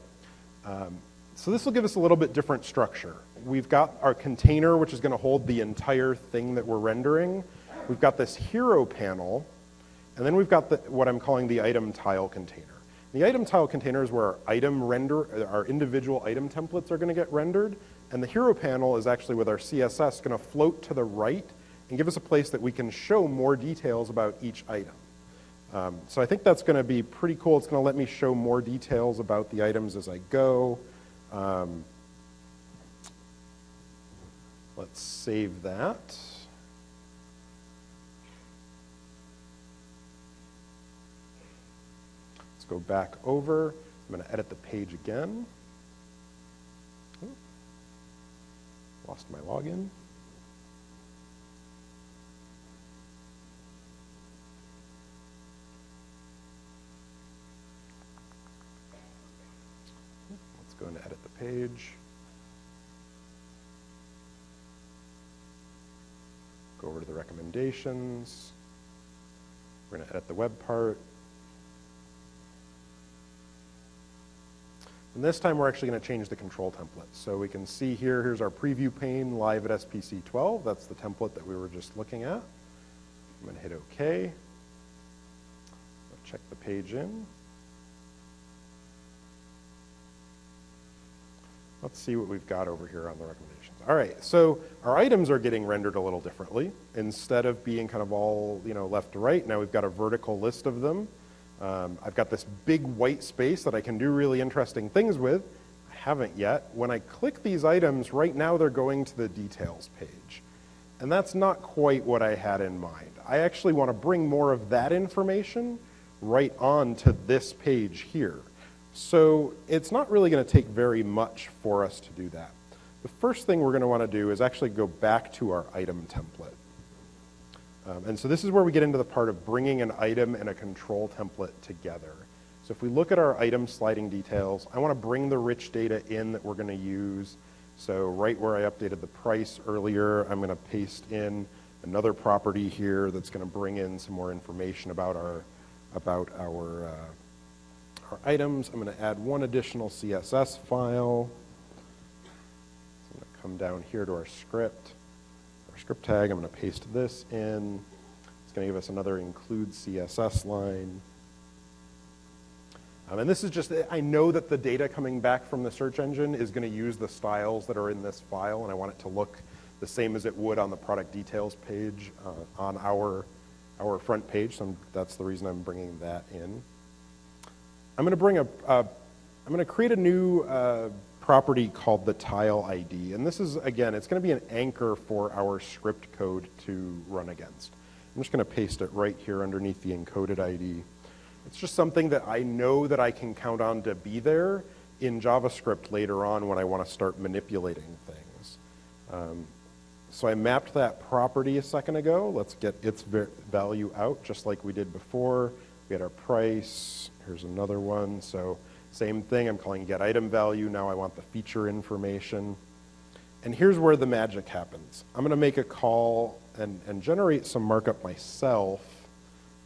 [SPEAKER 2] So this will give us a little bit different structure. We've got our container, which is going to hold the entire thing that we're rendering. We've got this hero panel, and then we've got what I'm calling the item tile container. The item tile container is where our individual item templates are going to get rendered, and the hero panel is actually with our CSS going to float to the right and give us a place that we can show more details about each item. So I think that's going to be pretty cool. It's going to let me show more details about the items as I go. Let's save that. Let's go back over. I'm going to edit the page again. Oh, lost my login. Go and edit the page. Go over to the recommendations. We're going to edit the web part. And this time we're actually going to change the control template. So we can see here, here's our preview pane live at SPC 12. That's the template that we were just looking at. I'm going to hit OK. I'll check the page in. Let's see what we've got over here on the recommendations. All right, so our items are getting rendered a little differently. Instead of being kind of all left to right, now we've got a vertical list of them. I've got this big white space that I can do really interesting things with. I haven't yet. When I click these items, right now they're going to the details page. And that's not quite what I had in mind. I actually want to bring more of that information right on to this page here. So it's not really going to take very much for us to do that. The first thing we're going to want to do is actually go back to our item template. And so this is where we get into the part of bringing an item and a control template together. So if we look at our item sliding details, I want to bring the rich data in that we're going to use. So right where I updated the price earlier, I'm going to paste in another property here that's going to bring in some more information about our items. I'm going to add one additional CSS file. So I'm going to come down here to our script tag. I'm going to paste this in. It's going to give us another include CSS line. And this is just, I know that the data coming back from the search engine is going to use the styles that are in this file, and I want it to look the same as it would on the product details page on our front page. So that's the reason I'm bringing that in. I'm going to create a new property called the tile ID. And this is, again, it's going to be an anchor for our script code to run against. I'm just going to paste it right here underneath the encoded ID. It's just something that I know that I can count on to be there in JavaScript later on when I want to start manipulating things. So I mapped that property a second ago. Let's get its value out just like we did before. We had our price. Here's another one. So same thing, I'm calling get item value. Now I want the feature information. And here's where the magic happens. I'm going to make a call and generate some markup myself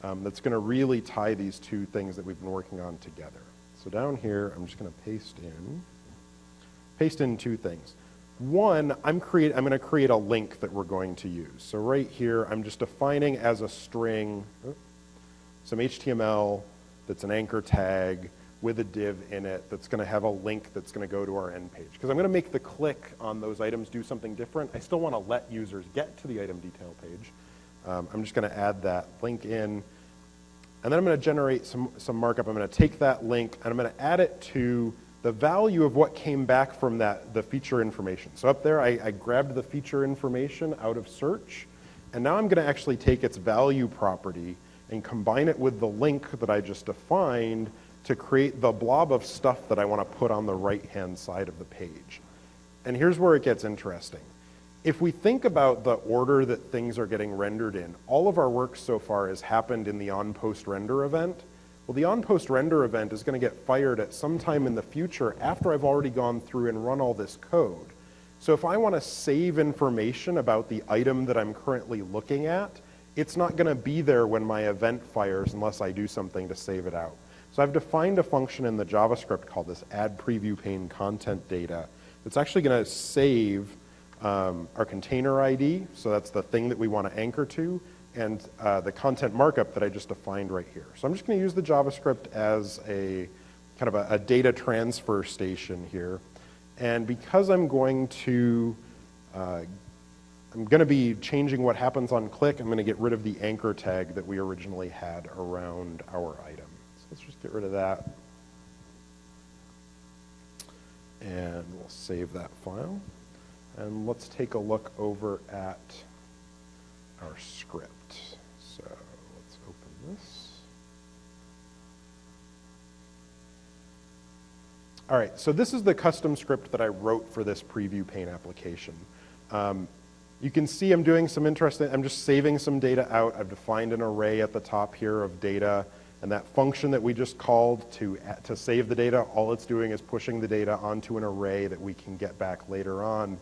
[SPEAKER 2] that's going to really tie these two things that we've been working on together. So down here, I'm just going to paste in two things. One, I'm going to create a link that we're going to use. So right here, I'm just defining as a string some HTML that's an anchor tag with a div in it that's going to have a link that's going to go to our end page. Because I'm going to make the click on those items do something different. I still want to let users get to the item detail page. I'm just going to add that link in. And then I'm going to generate some markup. I'm going to take that link and I'm going to add it to the value of what came back from the feature information. So up there, I grabbed the feature information out of search. And now I'm going to actually take its value property and combine it with the link that I just defined to create the blob of stuff that I want to put on the right-hand side of the page. And here's where it gets interesting. If we think about the order that things are getting rendered in, all of our work so far has happened in the onPostRender event. Well, the onPostRender event is going to get fired at some time in the future after I've already gone through and run all this code. So if I want to save information about the item that I'm currently looking at, it's not going to be there when my event fires unless I do something to save it out. So I've defined a function in the JavaScript called this add preview pane content data that's actually going to save our container ID, so that's the thing that we want to anchor to, and the content markup that I just defined right here. So I'm just going to use the JavaScript as a kind of a data transfer station here. And because I'm going to be changing what happens on click, I'm going to get rid of the anchor tag that we originally had around our item. So let's just get rid of that. And we'll save that file. And let's take a look over at our script. So let's open this. All right, so this is the custom script that I wrote for this preview pane application. You can see I'm doing some interesting, I'm just saving some data out. I've defined an array at the top here of data, and that function that we just called to save the data, all it's doing is pushing the data onto an array that we can get back later on.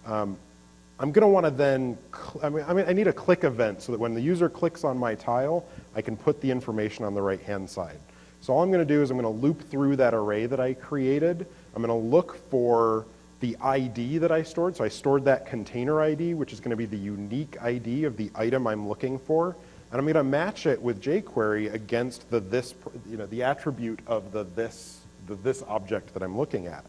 [SPEAKER 2] I'm going to want to then, I need a click event so that when the user clicks on my tile, I can put the information on the right-hand side. So all I'm going to do is I'm going to loop through that array that I created. I'm going to look for the ID that I stored. So I stored that container ID, which is going to be the unique ID of the item I'm looking for. And I'm going to match it with jQuery against the attribute of the this object that I'm looking at.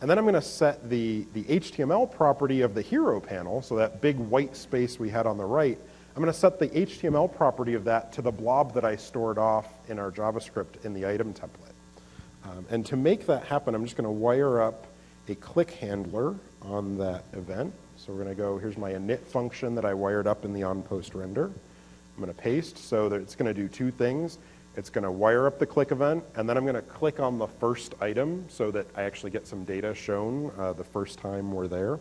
[SPEAKER 2] And then I'm going to set the HTML property of the hero panel, so that big white space we had on the right. I'm going to set the HTML property of that to the blob that I stored off in our JavaScript in the item template. And to make that happen, I'm just going to wire up a click handler on that event. So we're going to go, here's my init function that I wired up in the onPost render. I'm going to paste so that it's going to do two things. It's going to wire up the click event, and then I'm going to click on the first item so that I actually get some data shown the first time we're there.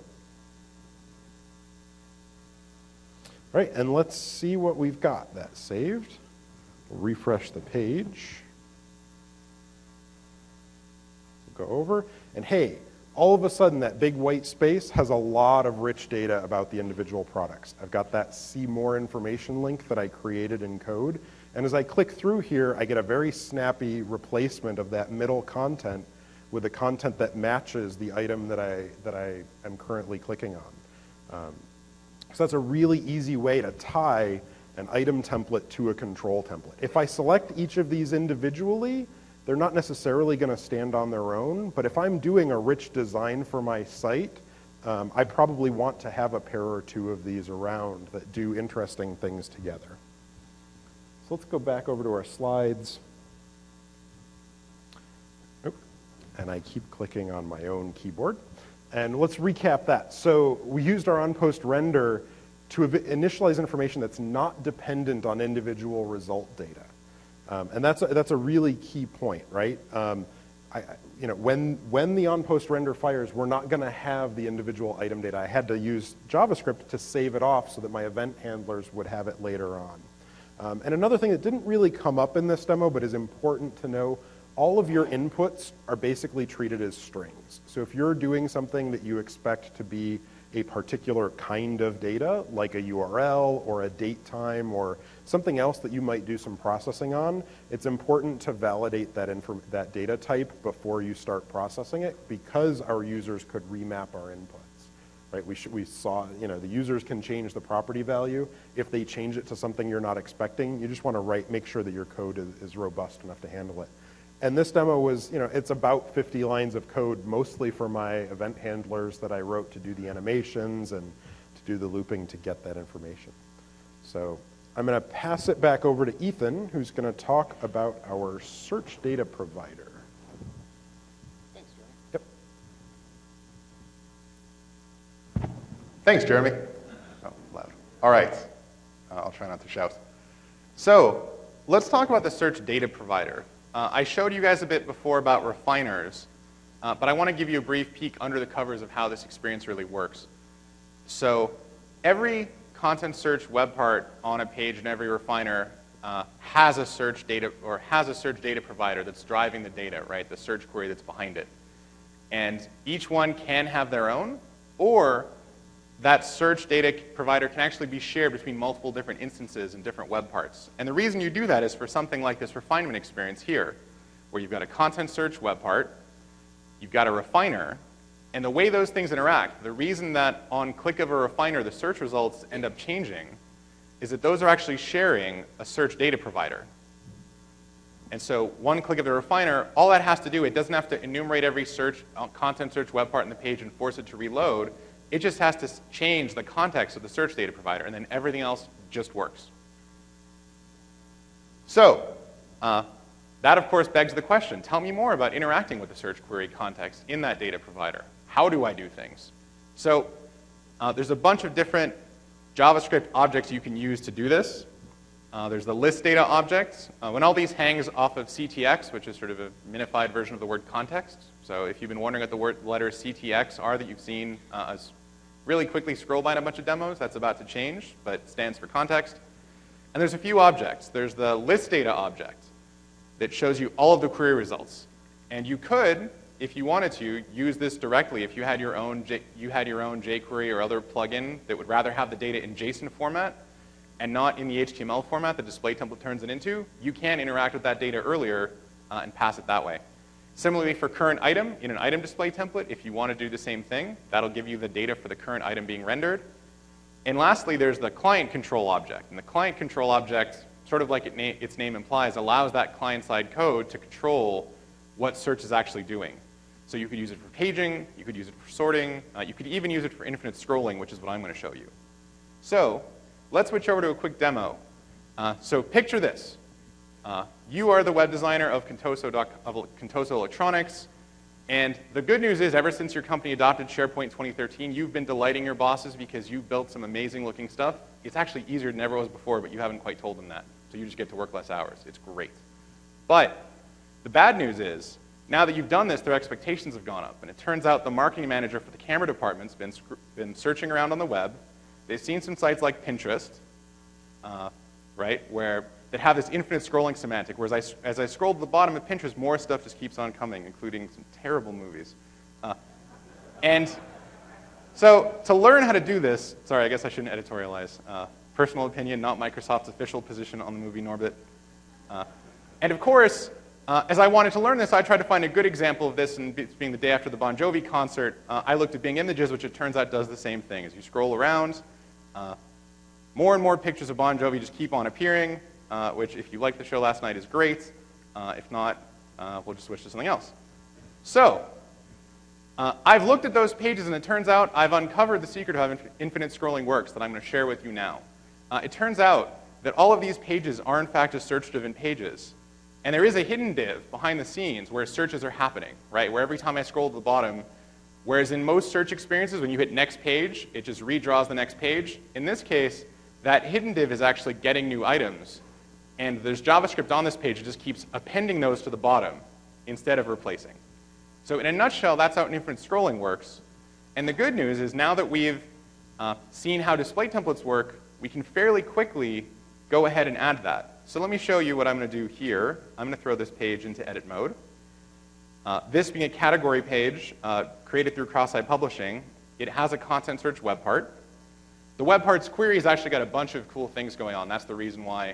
[SPEAKER 2] All right, and let's see what we've got. That's saved. We'll refresh the page. We'll go over, and hey, all of a sudden that big white space has a lot of rich data about the individual products. I've got that see more information link that I created in code. And as I click through here, I get a very snappy replacement of that middle content with the content that matches the item that I am currently clicking on. So that's a really easy way to tie an item template to a control template. If I select each of these individually, they're not necessarily going to stand on their own, but if I'm doing a rich design for my site, I probably want to have a pair or two of these around that do interesting things together. So let's go back over to our slides. Oh, and I keep clicking on my own keyboard. And let's recap that. So we used our onPost render to initialize information that's not dependent on individual result data. And that's a really key point, right? When the onPost render fires, we're not going to have the individual item data. I had to use JavaScript to save it off so that my event handlers would have it later on. And another thing that didn't really come up in this demo but is important to know, all of your inputs are basically treated as strings. So if you're doing something that you expect to be a particular kind of data, like a URL or a date time or something else that you might do some processing on, it's important to validate that data type before you start processing it, because our users could remap our inputs. Right? We saw, the users can change the property value. If they change it to something you're not expecting, you just want to make sure that your code is robust enough to handle it. And this demo was, it's about 50 lines of code, mostly for my event handlers that I wrote to do the animations and to do the looping to get that information. So I'm going to pass it back over to Ethan, who's going to talk about our search data provider.
[SPEAKER 3] Thanks, Jeremy. Oh, loud. All right. I'll try not to shout. So let's talk about the search data provider. I showed you guys a bit before about refiners, but I want to give you a brief peek under the covers of how this experience really works. So every content search web part on a page in every refiner has a search data provider that's driving the data, right? The search query that's behind it. And each one can have their own, or that search data provider can actually be shared between multiple different instances and different web parts. And the reason you do that is for something like this refinement experience here, where you've got a content search web part, you've got a refiner, and the way those things interact, the reason that on click of a refiner the search results end up changing is that those are actually sharing a search data provider. And so one click of the refiner, all that has to do, it doesn't have to enumerate every content search web part in the page and force it to reload. It just has to change the context of the search data provider, and then everything else just works. So that, of course, begs the question, tell me more about interacting with the search query context in that data provider. How do I do things? So there's a bunch of different JavaScript objects you can use to do this. There's the list data object. When all these hangs off of CTX, which is sort of a minified version of the word context. So if you've been wondering what the letters CTX are that you've seen us really quickly scroll by in a bunch of demos, that's about to change, but it stands for context. And there's a few objects. There's the list data object that shows you all of the query results. And you could, if you wanted to, use this directly. If you had your own jQuery or other plugin that would rather have the data in JSON format and not in the HTML format the display template turns it into, you can interact with that data earlier and pass it that way. Similarly, for current item, in an item display template, if you want to do the same thing, that'll give you the data for the current item being rendered. And lastly, there's the client control object. And the client control object, sort of like its name implies, allows that client-side code to control what search is actually doing. So you could use it for paging, you could use it for sorting, you could even use it for infinite scrolling, which is what I'm going to show you. So let's switch over to a quick demo. So picture this. You are the web designer of Contoso Electronics, and the good news is ever since your company adopted SharePoint 2013, you've been delighting your bosses because you've built some amazing looking stuff. It's actually easier than ever was before, but you haven't quite told them that. So you just get to work less hours. It's great. But the bad news is, now that you've done this, their expectations have gone up. And it turns out the marketing manager for the camera department's been searching around on the web. They've seen some sites like Pinterest, right, that have this infinite scrolling semantic, whereas as I scroll to the bottom of Pinterest, more stuff just keeps on coming, including some terrible movies. And so to learn how to do this, sorry, I guess I shouldn't editorialize. Personal opinion, not Microsoft's official position on the movie Norbit. And of course, as I wanted to learn this, I tried to find a good example of this, and being the day after the Bon Jovi concert, I looked at Bing Images, which it turns out does the same thing. As you scroll around, more and more pictures of Bon Jovi just keep on appearing, which if you liked the show last night is great. If not, we'll just switch to something else. So I've looked at those pages, and it turns out I've uncovered the secret of how infinite scrolling works that I'm going to share with you now. It turns out that all of these pages are in fact just search-driven pages. And there is a hidden div behind the scenes where searches are happening, right? Where every time I scroll to the bottom, whereas in most search experiences, when you hit next page, it just redraws the next page. In this case, that hidden div is actually getting new items. And there's JavaScript on this page that just keeps appending those to the bottom instead of replacing. So in a nutshell, that's how infinite scrolling works. And the good news is now that we've seen how display templates work, we can fairly quickly go ahead and add that. So let me show you what I'm going to do here. I'm going to throw this page into edit mode. This being a category page created through Cross-Site Publishing, it has a content search web part. The web part's query has actually got a bunch of cool things going on. That's the reason why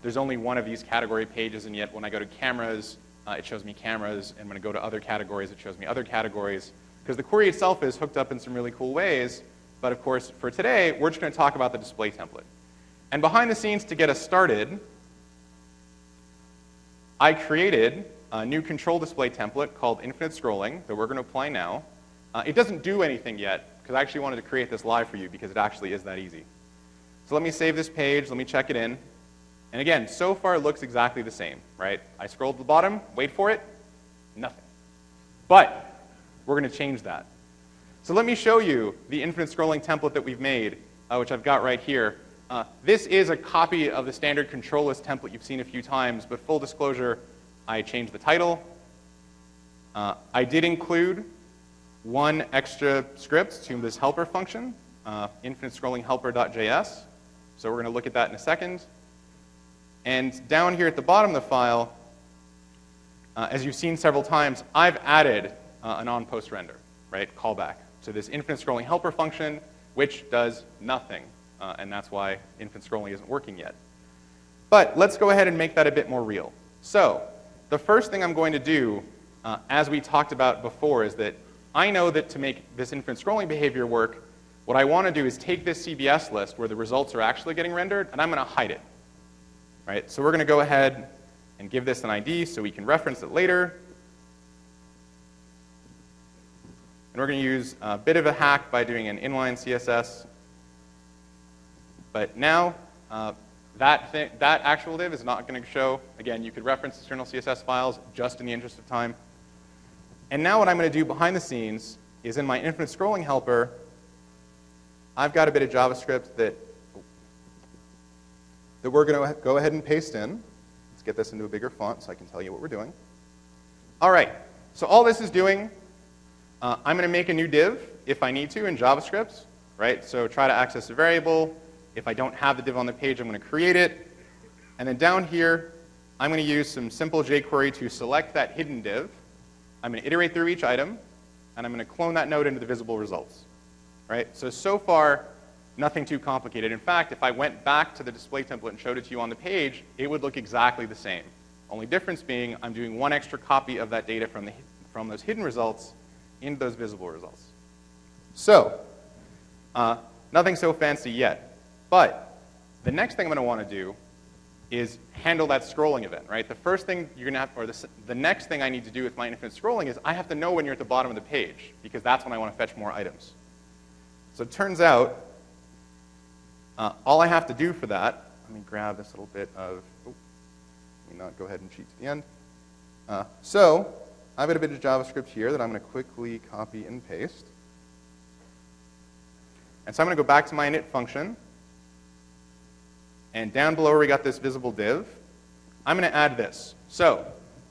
[SPEAKER 3] there's only one of these category pages, and yet when I go to cameras, it shows me cameras, and when I go to other categories, it shows me other categories. Because the query itself is hooked up in some really cool ways, but of course, for today, we're just going to talk about the display template. And behind the scenes, to get us started, I created a new control display template called Infinite Scrolling that we're going to apply now. It doesn't do anything yet, because I actually wanted to create this live for you because it actually is that easy. So let me save this page, let me check it in. And again, so far it looks exactly the same, right? I scroll to the bottom, wait for it, nothing. But we're going to change that. So let me show you the infinite scrolling template that we've made, which I've got right here. This is a copy of the standard control list template you've seen a few times, but full disclosure, I changed the title. I did include one extra script to this helper function, infinite scrolling helper.js. So we're going to look at that in a second. And down here at the bottom of the file, as you've seen several times, I've added an on-post render, right, callback to this infinite scrolling helper function, which does nothing. And that's why infinite scrolling isn't working yet. But let's go ahead and make that a bit more real. So the first thing I'm going to do, as we talked about before, is that I know that to make this infinite scrolling behavior work, what I want to do is take this CBS list where the results are actually getting rendered, and I'm going to hide it. Right? So we're going to go ahead and give this an ID so we can reference it later. And we're going to use a bit of a hack by doing an inline CSS. But now, that actual div is not going to show. Again, you could reference external CSS files just in the interest of time. And now what I'm going to do behind the scenes is in my infinite scrolling helper, I've got a bit of JavaScript that we're going to go ahead and paste in. Let's get this into a bigger font so I can tell you what we're doing. All right, so all this is doing, I'm going to make a new div if I need to in JavaScript, right? So try to access a variable. If I don't have the div on the page, I'm going to create it. And then down here, I'm going to use some simple jQuery to select that hidden div. I'm going to iterate through each item, and I'm going to clone that node into the visible results. Right? So far, nothing too complicated. In fact, if I went back to the display template and showed it to you on the page, it would look exactly the same. Only difference being I'm doing one extra copy of that data from those hidden results into those visible results. So, nothing so fancy yet. But the next thing I'm going to want to do is handle that scrolling event, right? The first thing you're going to have, or the next thing I need to do with my infinite scrolling is I have to know when you're at the bottom of the page, because that's when I want to fetch more items. So it turns out, all I have to do for that, let me grab this little bit of, let me not go ahead and cheat to the end. So I've got a bit of JavaScript here that I'm going to quickly copy and paste. And so I'm going to go back to my init function. And down below where we got this visible div, I'm going to add this. So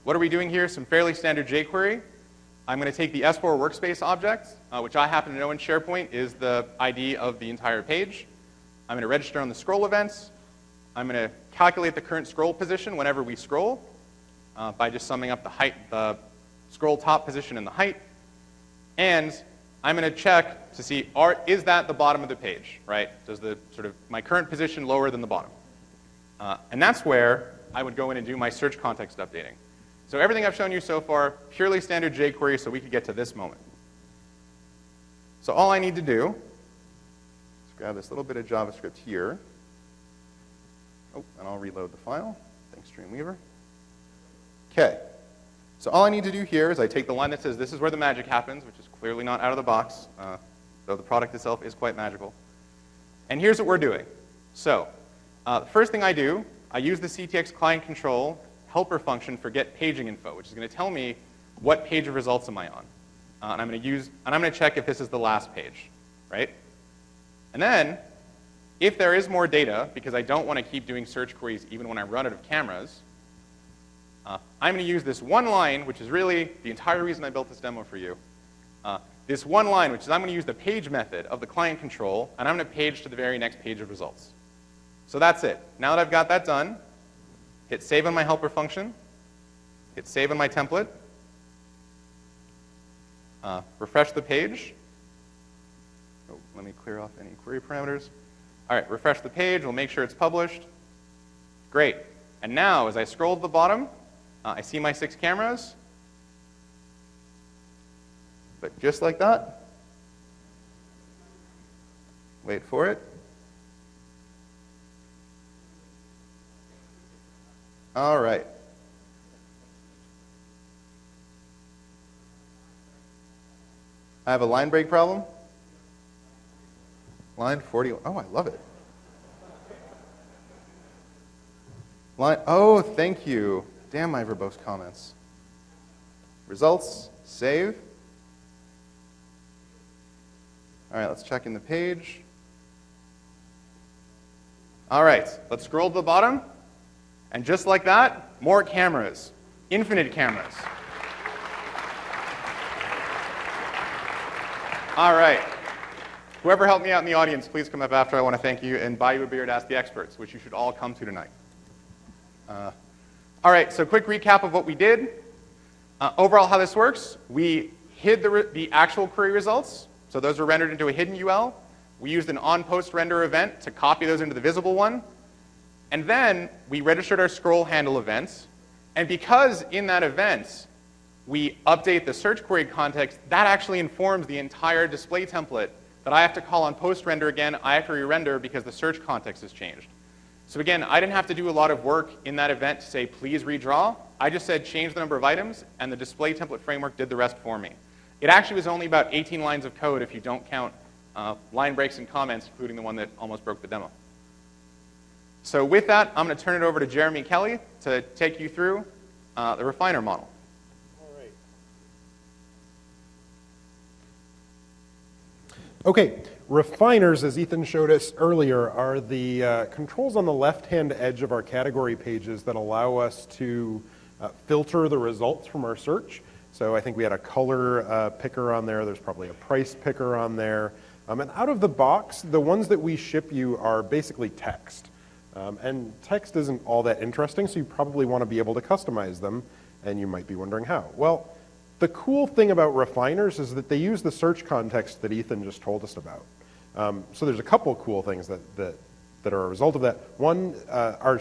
[SPEAKER 3] what are we doing here? Some fairly standard jQuery. I'm going to take the S4 workspace object, which I happen to know in SharePoint is the ID of the entire page. I'm going to register on the scroll events. I'm going to calculate the current scroll position whenever we scroll by just summing up the height, the scroll top position and the height. And I'm going to check to see, is that the bottom of the page, right? Does the sort of my current position lower than the bottom? And that's where I would go in and do my search context updating. So everything I've shown you so far, purely standard jQuery, so we could get to this moment. So all I need to do is grab this little bit of JavaScript here. Oh, and I'll reload the file. Thanks, Dreamweaver. Okay. So all I need to do here is I take the line that says this is where the magic happens, which is clearly not out of the box, though the product itself is quite magical. And here's what we're doing. So the first thing I do, I use the CTX client control helper function for get paging info, which is going to tell me what page of results am I on. And I'm going to check if this is the last page, right? And then, if there is more data, because I don't want to keep doing search queries even when I run out of cameras, I'm going to use this one line, which is really the entire reason I built this demo for you. This one line, which is I'm going to use the page method of the client control, and I'm going to page to the very next page of results. So that's it. Now that I've got that done, hit save on my helper function, hit save on my template, refresh the page. Oh, let me clear off any query parameters. All right, refresh the page. We'll make sure it's published. Great. And now, as I scroll to the bottom, I see my 6 cameras. But just like that, wait for it. All right. I have a line break problem. Line 40. Oh, I love it. Oh, thank you. Damn my verbose comments. Results, save. All right, let's check in the page. All right, let's scroll to the bottom. And just like that, more cameras. Infinite cameras. All right. Whoever helped me out in the audience, please come up after. I want to thank you and buy you a beer to ask the experts, which you should all come to tonight. All right, so quick recap of what we did. Overall, how this works, we hid the actual query results. So those were rendered into a hidden UL. We used an on-post render event to copy those into the visible one. And then we registered our scroll handle events. And because in that event, we update the search query context, that actually informs the entire display template that I have to call on post render again. I have to re-render because the search context has changed. So again, I didn't have to do a lot of work in that event to say, please redraw. I just said change the number of items, and the display template framework did the rest for me. It actually was only about 18 lines of code if you don't count line breaks and comments, including the one that almost broke the demo. So with that, I'm going to turn it over to Jeremy Kelly to take you through the refiner model.
[SPEAKER 2] Okay, refiners, as Ethan showed us earlier, are the controls on the left-hand edge of our category pages that allow us to filter the results from our search. So I think we had a color picker on there. There's probably a price picker on there. And out of the box, the ones that we ship you are basically text. And text isn't all that interesting, so you probably want to be able to customize them. And you might be wondering how. Well, the cool thing about refiners is that they use the search context that Ethan just told us about. So there's a couple cool things that are a result of that. One, our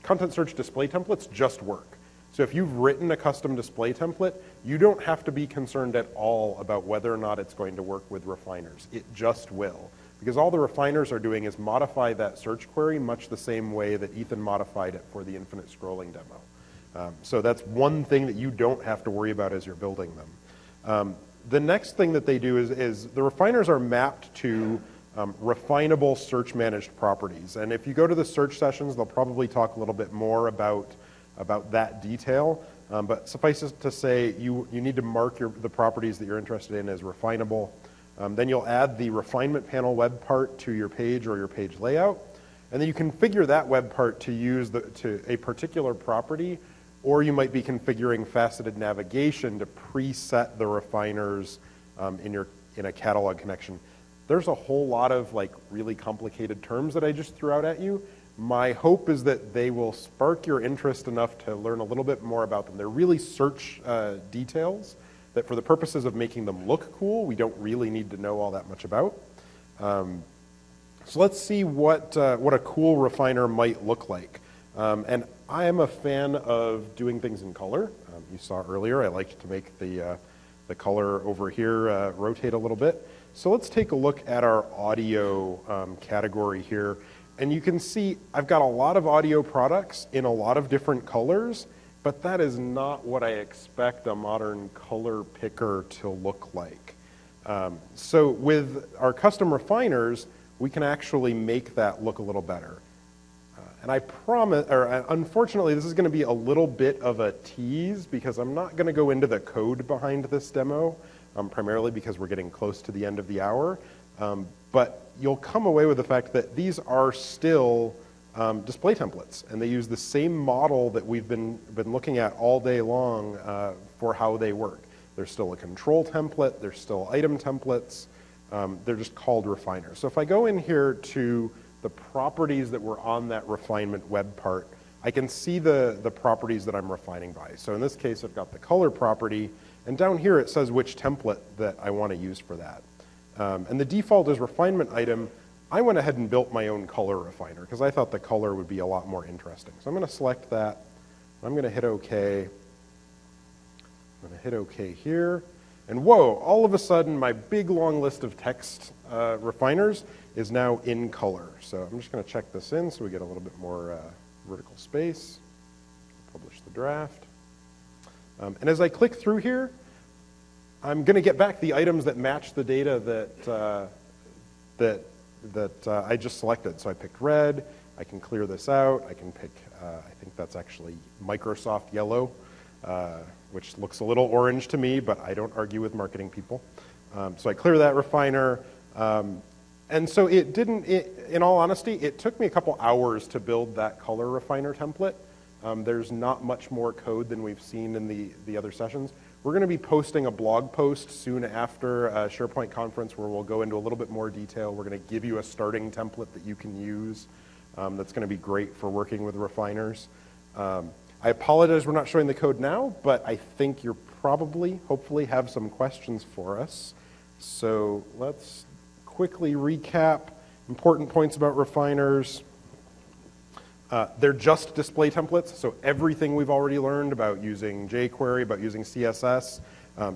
[SPEAKER 2] content search display templates just work. So if you've written a custom display template, you don't have to be concerned at all about whether or not it's going to work with refiners. It just will. Because all the refiners are doing is modify that search query much the same way that Ethan modified it for the infinite scrolling demo. So that's one thing that you don't have to worry about as you're building them. The next thing that they do is the refiners are mapped to refinable search managed properties. And if you go to the search sessions, they'll probably talk a little bit more about that detail. But suffice it to say, you need to mark the properties that you're interested in as refinable. Then you'll add the refinement panel web part to your page or your page layout. And then you configure that web part to use to a particular property, or you might be configuring faceted navigation to preset the refiners in a catalog connection. There's a whole lot of really complicated terms that I just threw out at you. My hope is that they will spark your interest enough to learn a little bit more about them. They're really search details that for the purposes of making them look cool, we don't really need to know all that much about. So let's see what a cool refiner might look like. And I am a fan of doing things in color. You saw earlier, I liked to make the color over here rotate a little bit. So let's take a look at our audio category here. And you can see I've got a lot of audio products in a lot of different colors, but that is not what I expect a modern color picker to look like. So with our custom refiners, we can actually make that look a little better. And I promise, or unfortunately, this is going to be a little bit of a tease because I'm not going to go into the code behind this demo, primarily because we're getting close to the end of the hour. But you'll come away with the fact that these are still display templates, and they use the same model that we've been looking at all day long for how they work. They're still a control template, they're still item templates, they're just called refiners. So if I go in here to the properties that were on that refinement web part, I can see the properties that I'm refining by. So in this case, I've got the color property, and down here it says which template that I want to use for that. And the default is refinement item. I went ahead and built my own color refiner because I thought the color would be a lot more interesting. So I'm going to select that. I'm going to hit OK. I'm going to hit OK here. And whoa, all of a sudden my big long list of text refiners is now in color. So I'm just going to check this in so we get a little bit more vertical space. Publish the draft. And as I click through here, I'm going to get back the items that match the data that I just selected. So I picked red. I can clear this out. I can pick, I think that's actually Microsoft yellow, which looks a little orange to me, but I don't argue with marketing people. So I clear that refiner. And so it didn't, in all honesty, it took me a couple hours to build that color refiner template. There's not much more code than we've seen in the other sessions. We're going to be posting a blog post soon after SharePoint Conference where we'll go into a little bit more detail. We're going to give you a starting template that you can use that's going to be great for working with refiners. I apologize we're not showing the code now, but I think you're probably, hopefully, have some questions for us. So let's quickly recap important points about refiners. They're just display templates, so everything we've already learned about using jQuery, about using CSS,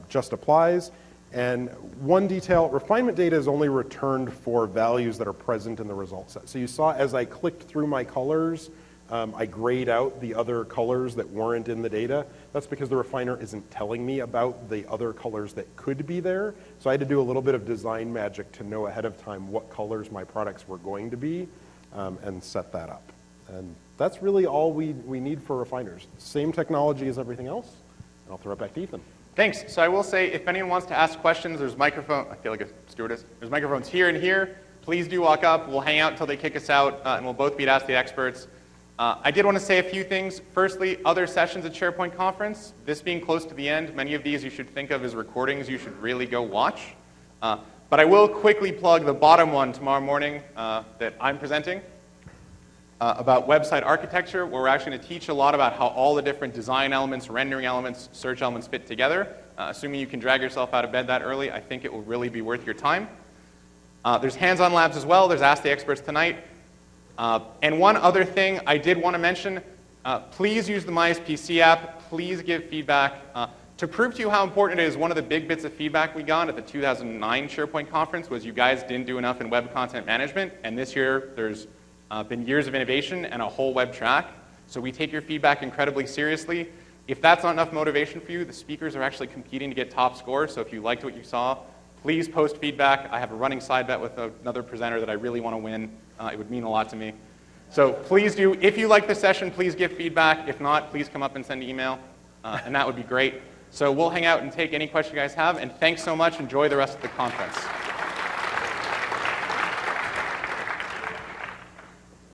[SPEAKER 2] just applies. And one detail, refinement data is only returned for values that are present in the result set. So you saw as I clicked through my colors, I grayed out the other colors that weren't in the data. That's because the refiner isn't telling me about the other colors that could be there. So I had to do a little bit of design magic to know ahead of time what colors my products were going to be and set that up. And that's really all we need for refiners. Same technology as everything else. And I'll throw it back to Ethan.
[SPEAKER 3] Thanks. So I will say, if anyone wants to ask questions, there's microphone. I feel like a stewardess. There's microphones here and here. Please do walk up. We'll hang out until they kick us out, and we'll both be Ask the Experts. I did want to say a few things. Firstly, other sessions at SharePoint Conference. This being close to the end, many of these you should think of as recordings you should really go watch. But I will quickly plug the bottom one tomorrow morning that I'm presenting. About website architecture, where we're actually going to teach a lot about how all the different design elements, rendering elements, search elements fit together. Assuming you can drag yourself out of bed that early, I think it will really be worth your time. There's hands-on labs as well. There's Ask the Experts tonight. And one other thing I did want to mention, please use the MySPC app. please give feedback. To prove to you how important it is, one of the big bits of feedback we got at the 2009 SharePoint conference was you guys didn't do enough in web content management, and this year there's been years of innovation and a whole web track. So we take your feedback incredibly seriously. If that's not enough motivation for you, the speakers are actually competing to get top scores, so if you liked what you saw, please post feedback. I have a running side bet with another presenter that I really want to win. It would mean a lot to me. So please do. If you like the session, please give feedback. If not, please come up and send an email, and that would be great. So we'll hang out and take any questions you guys have, and thanks so much. Enjoy the rest of the conference.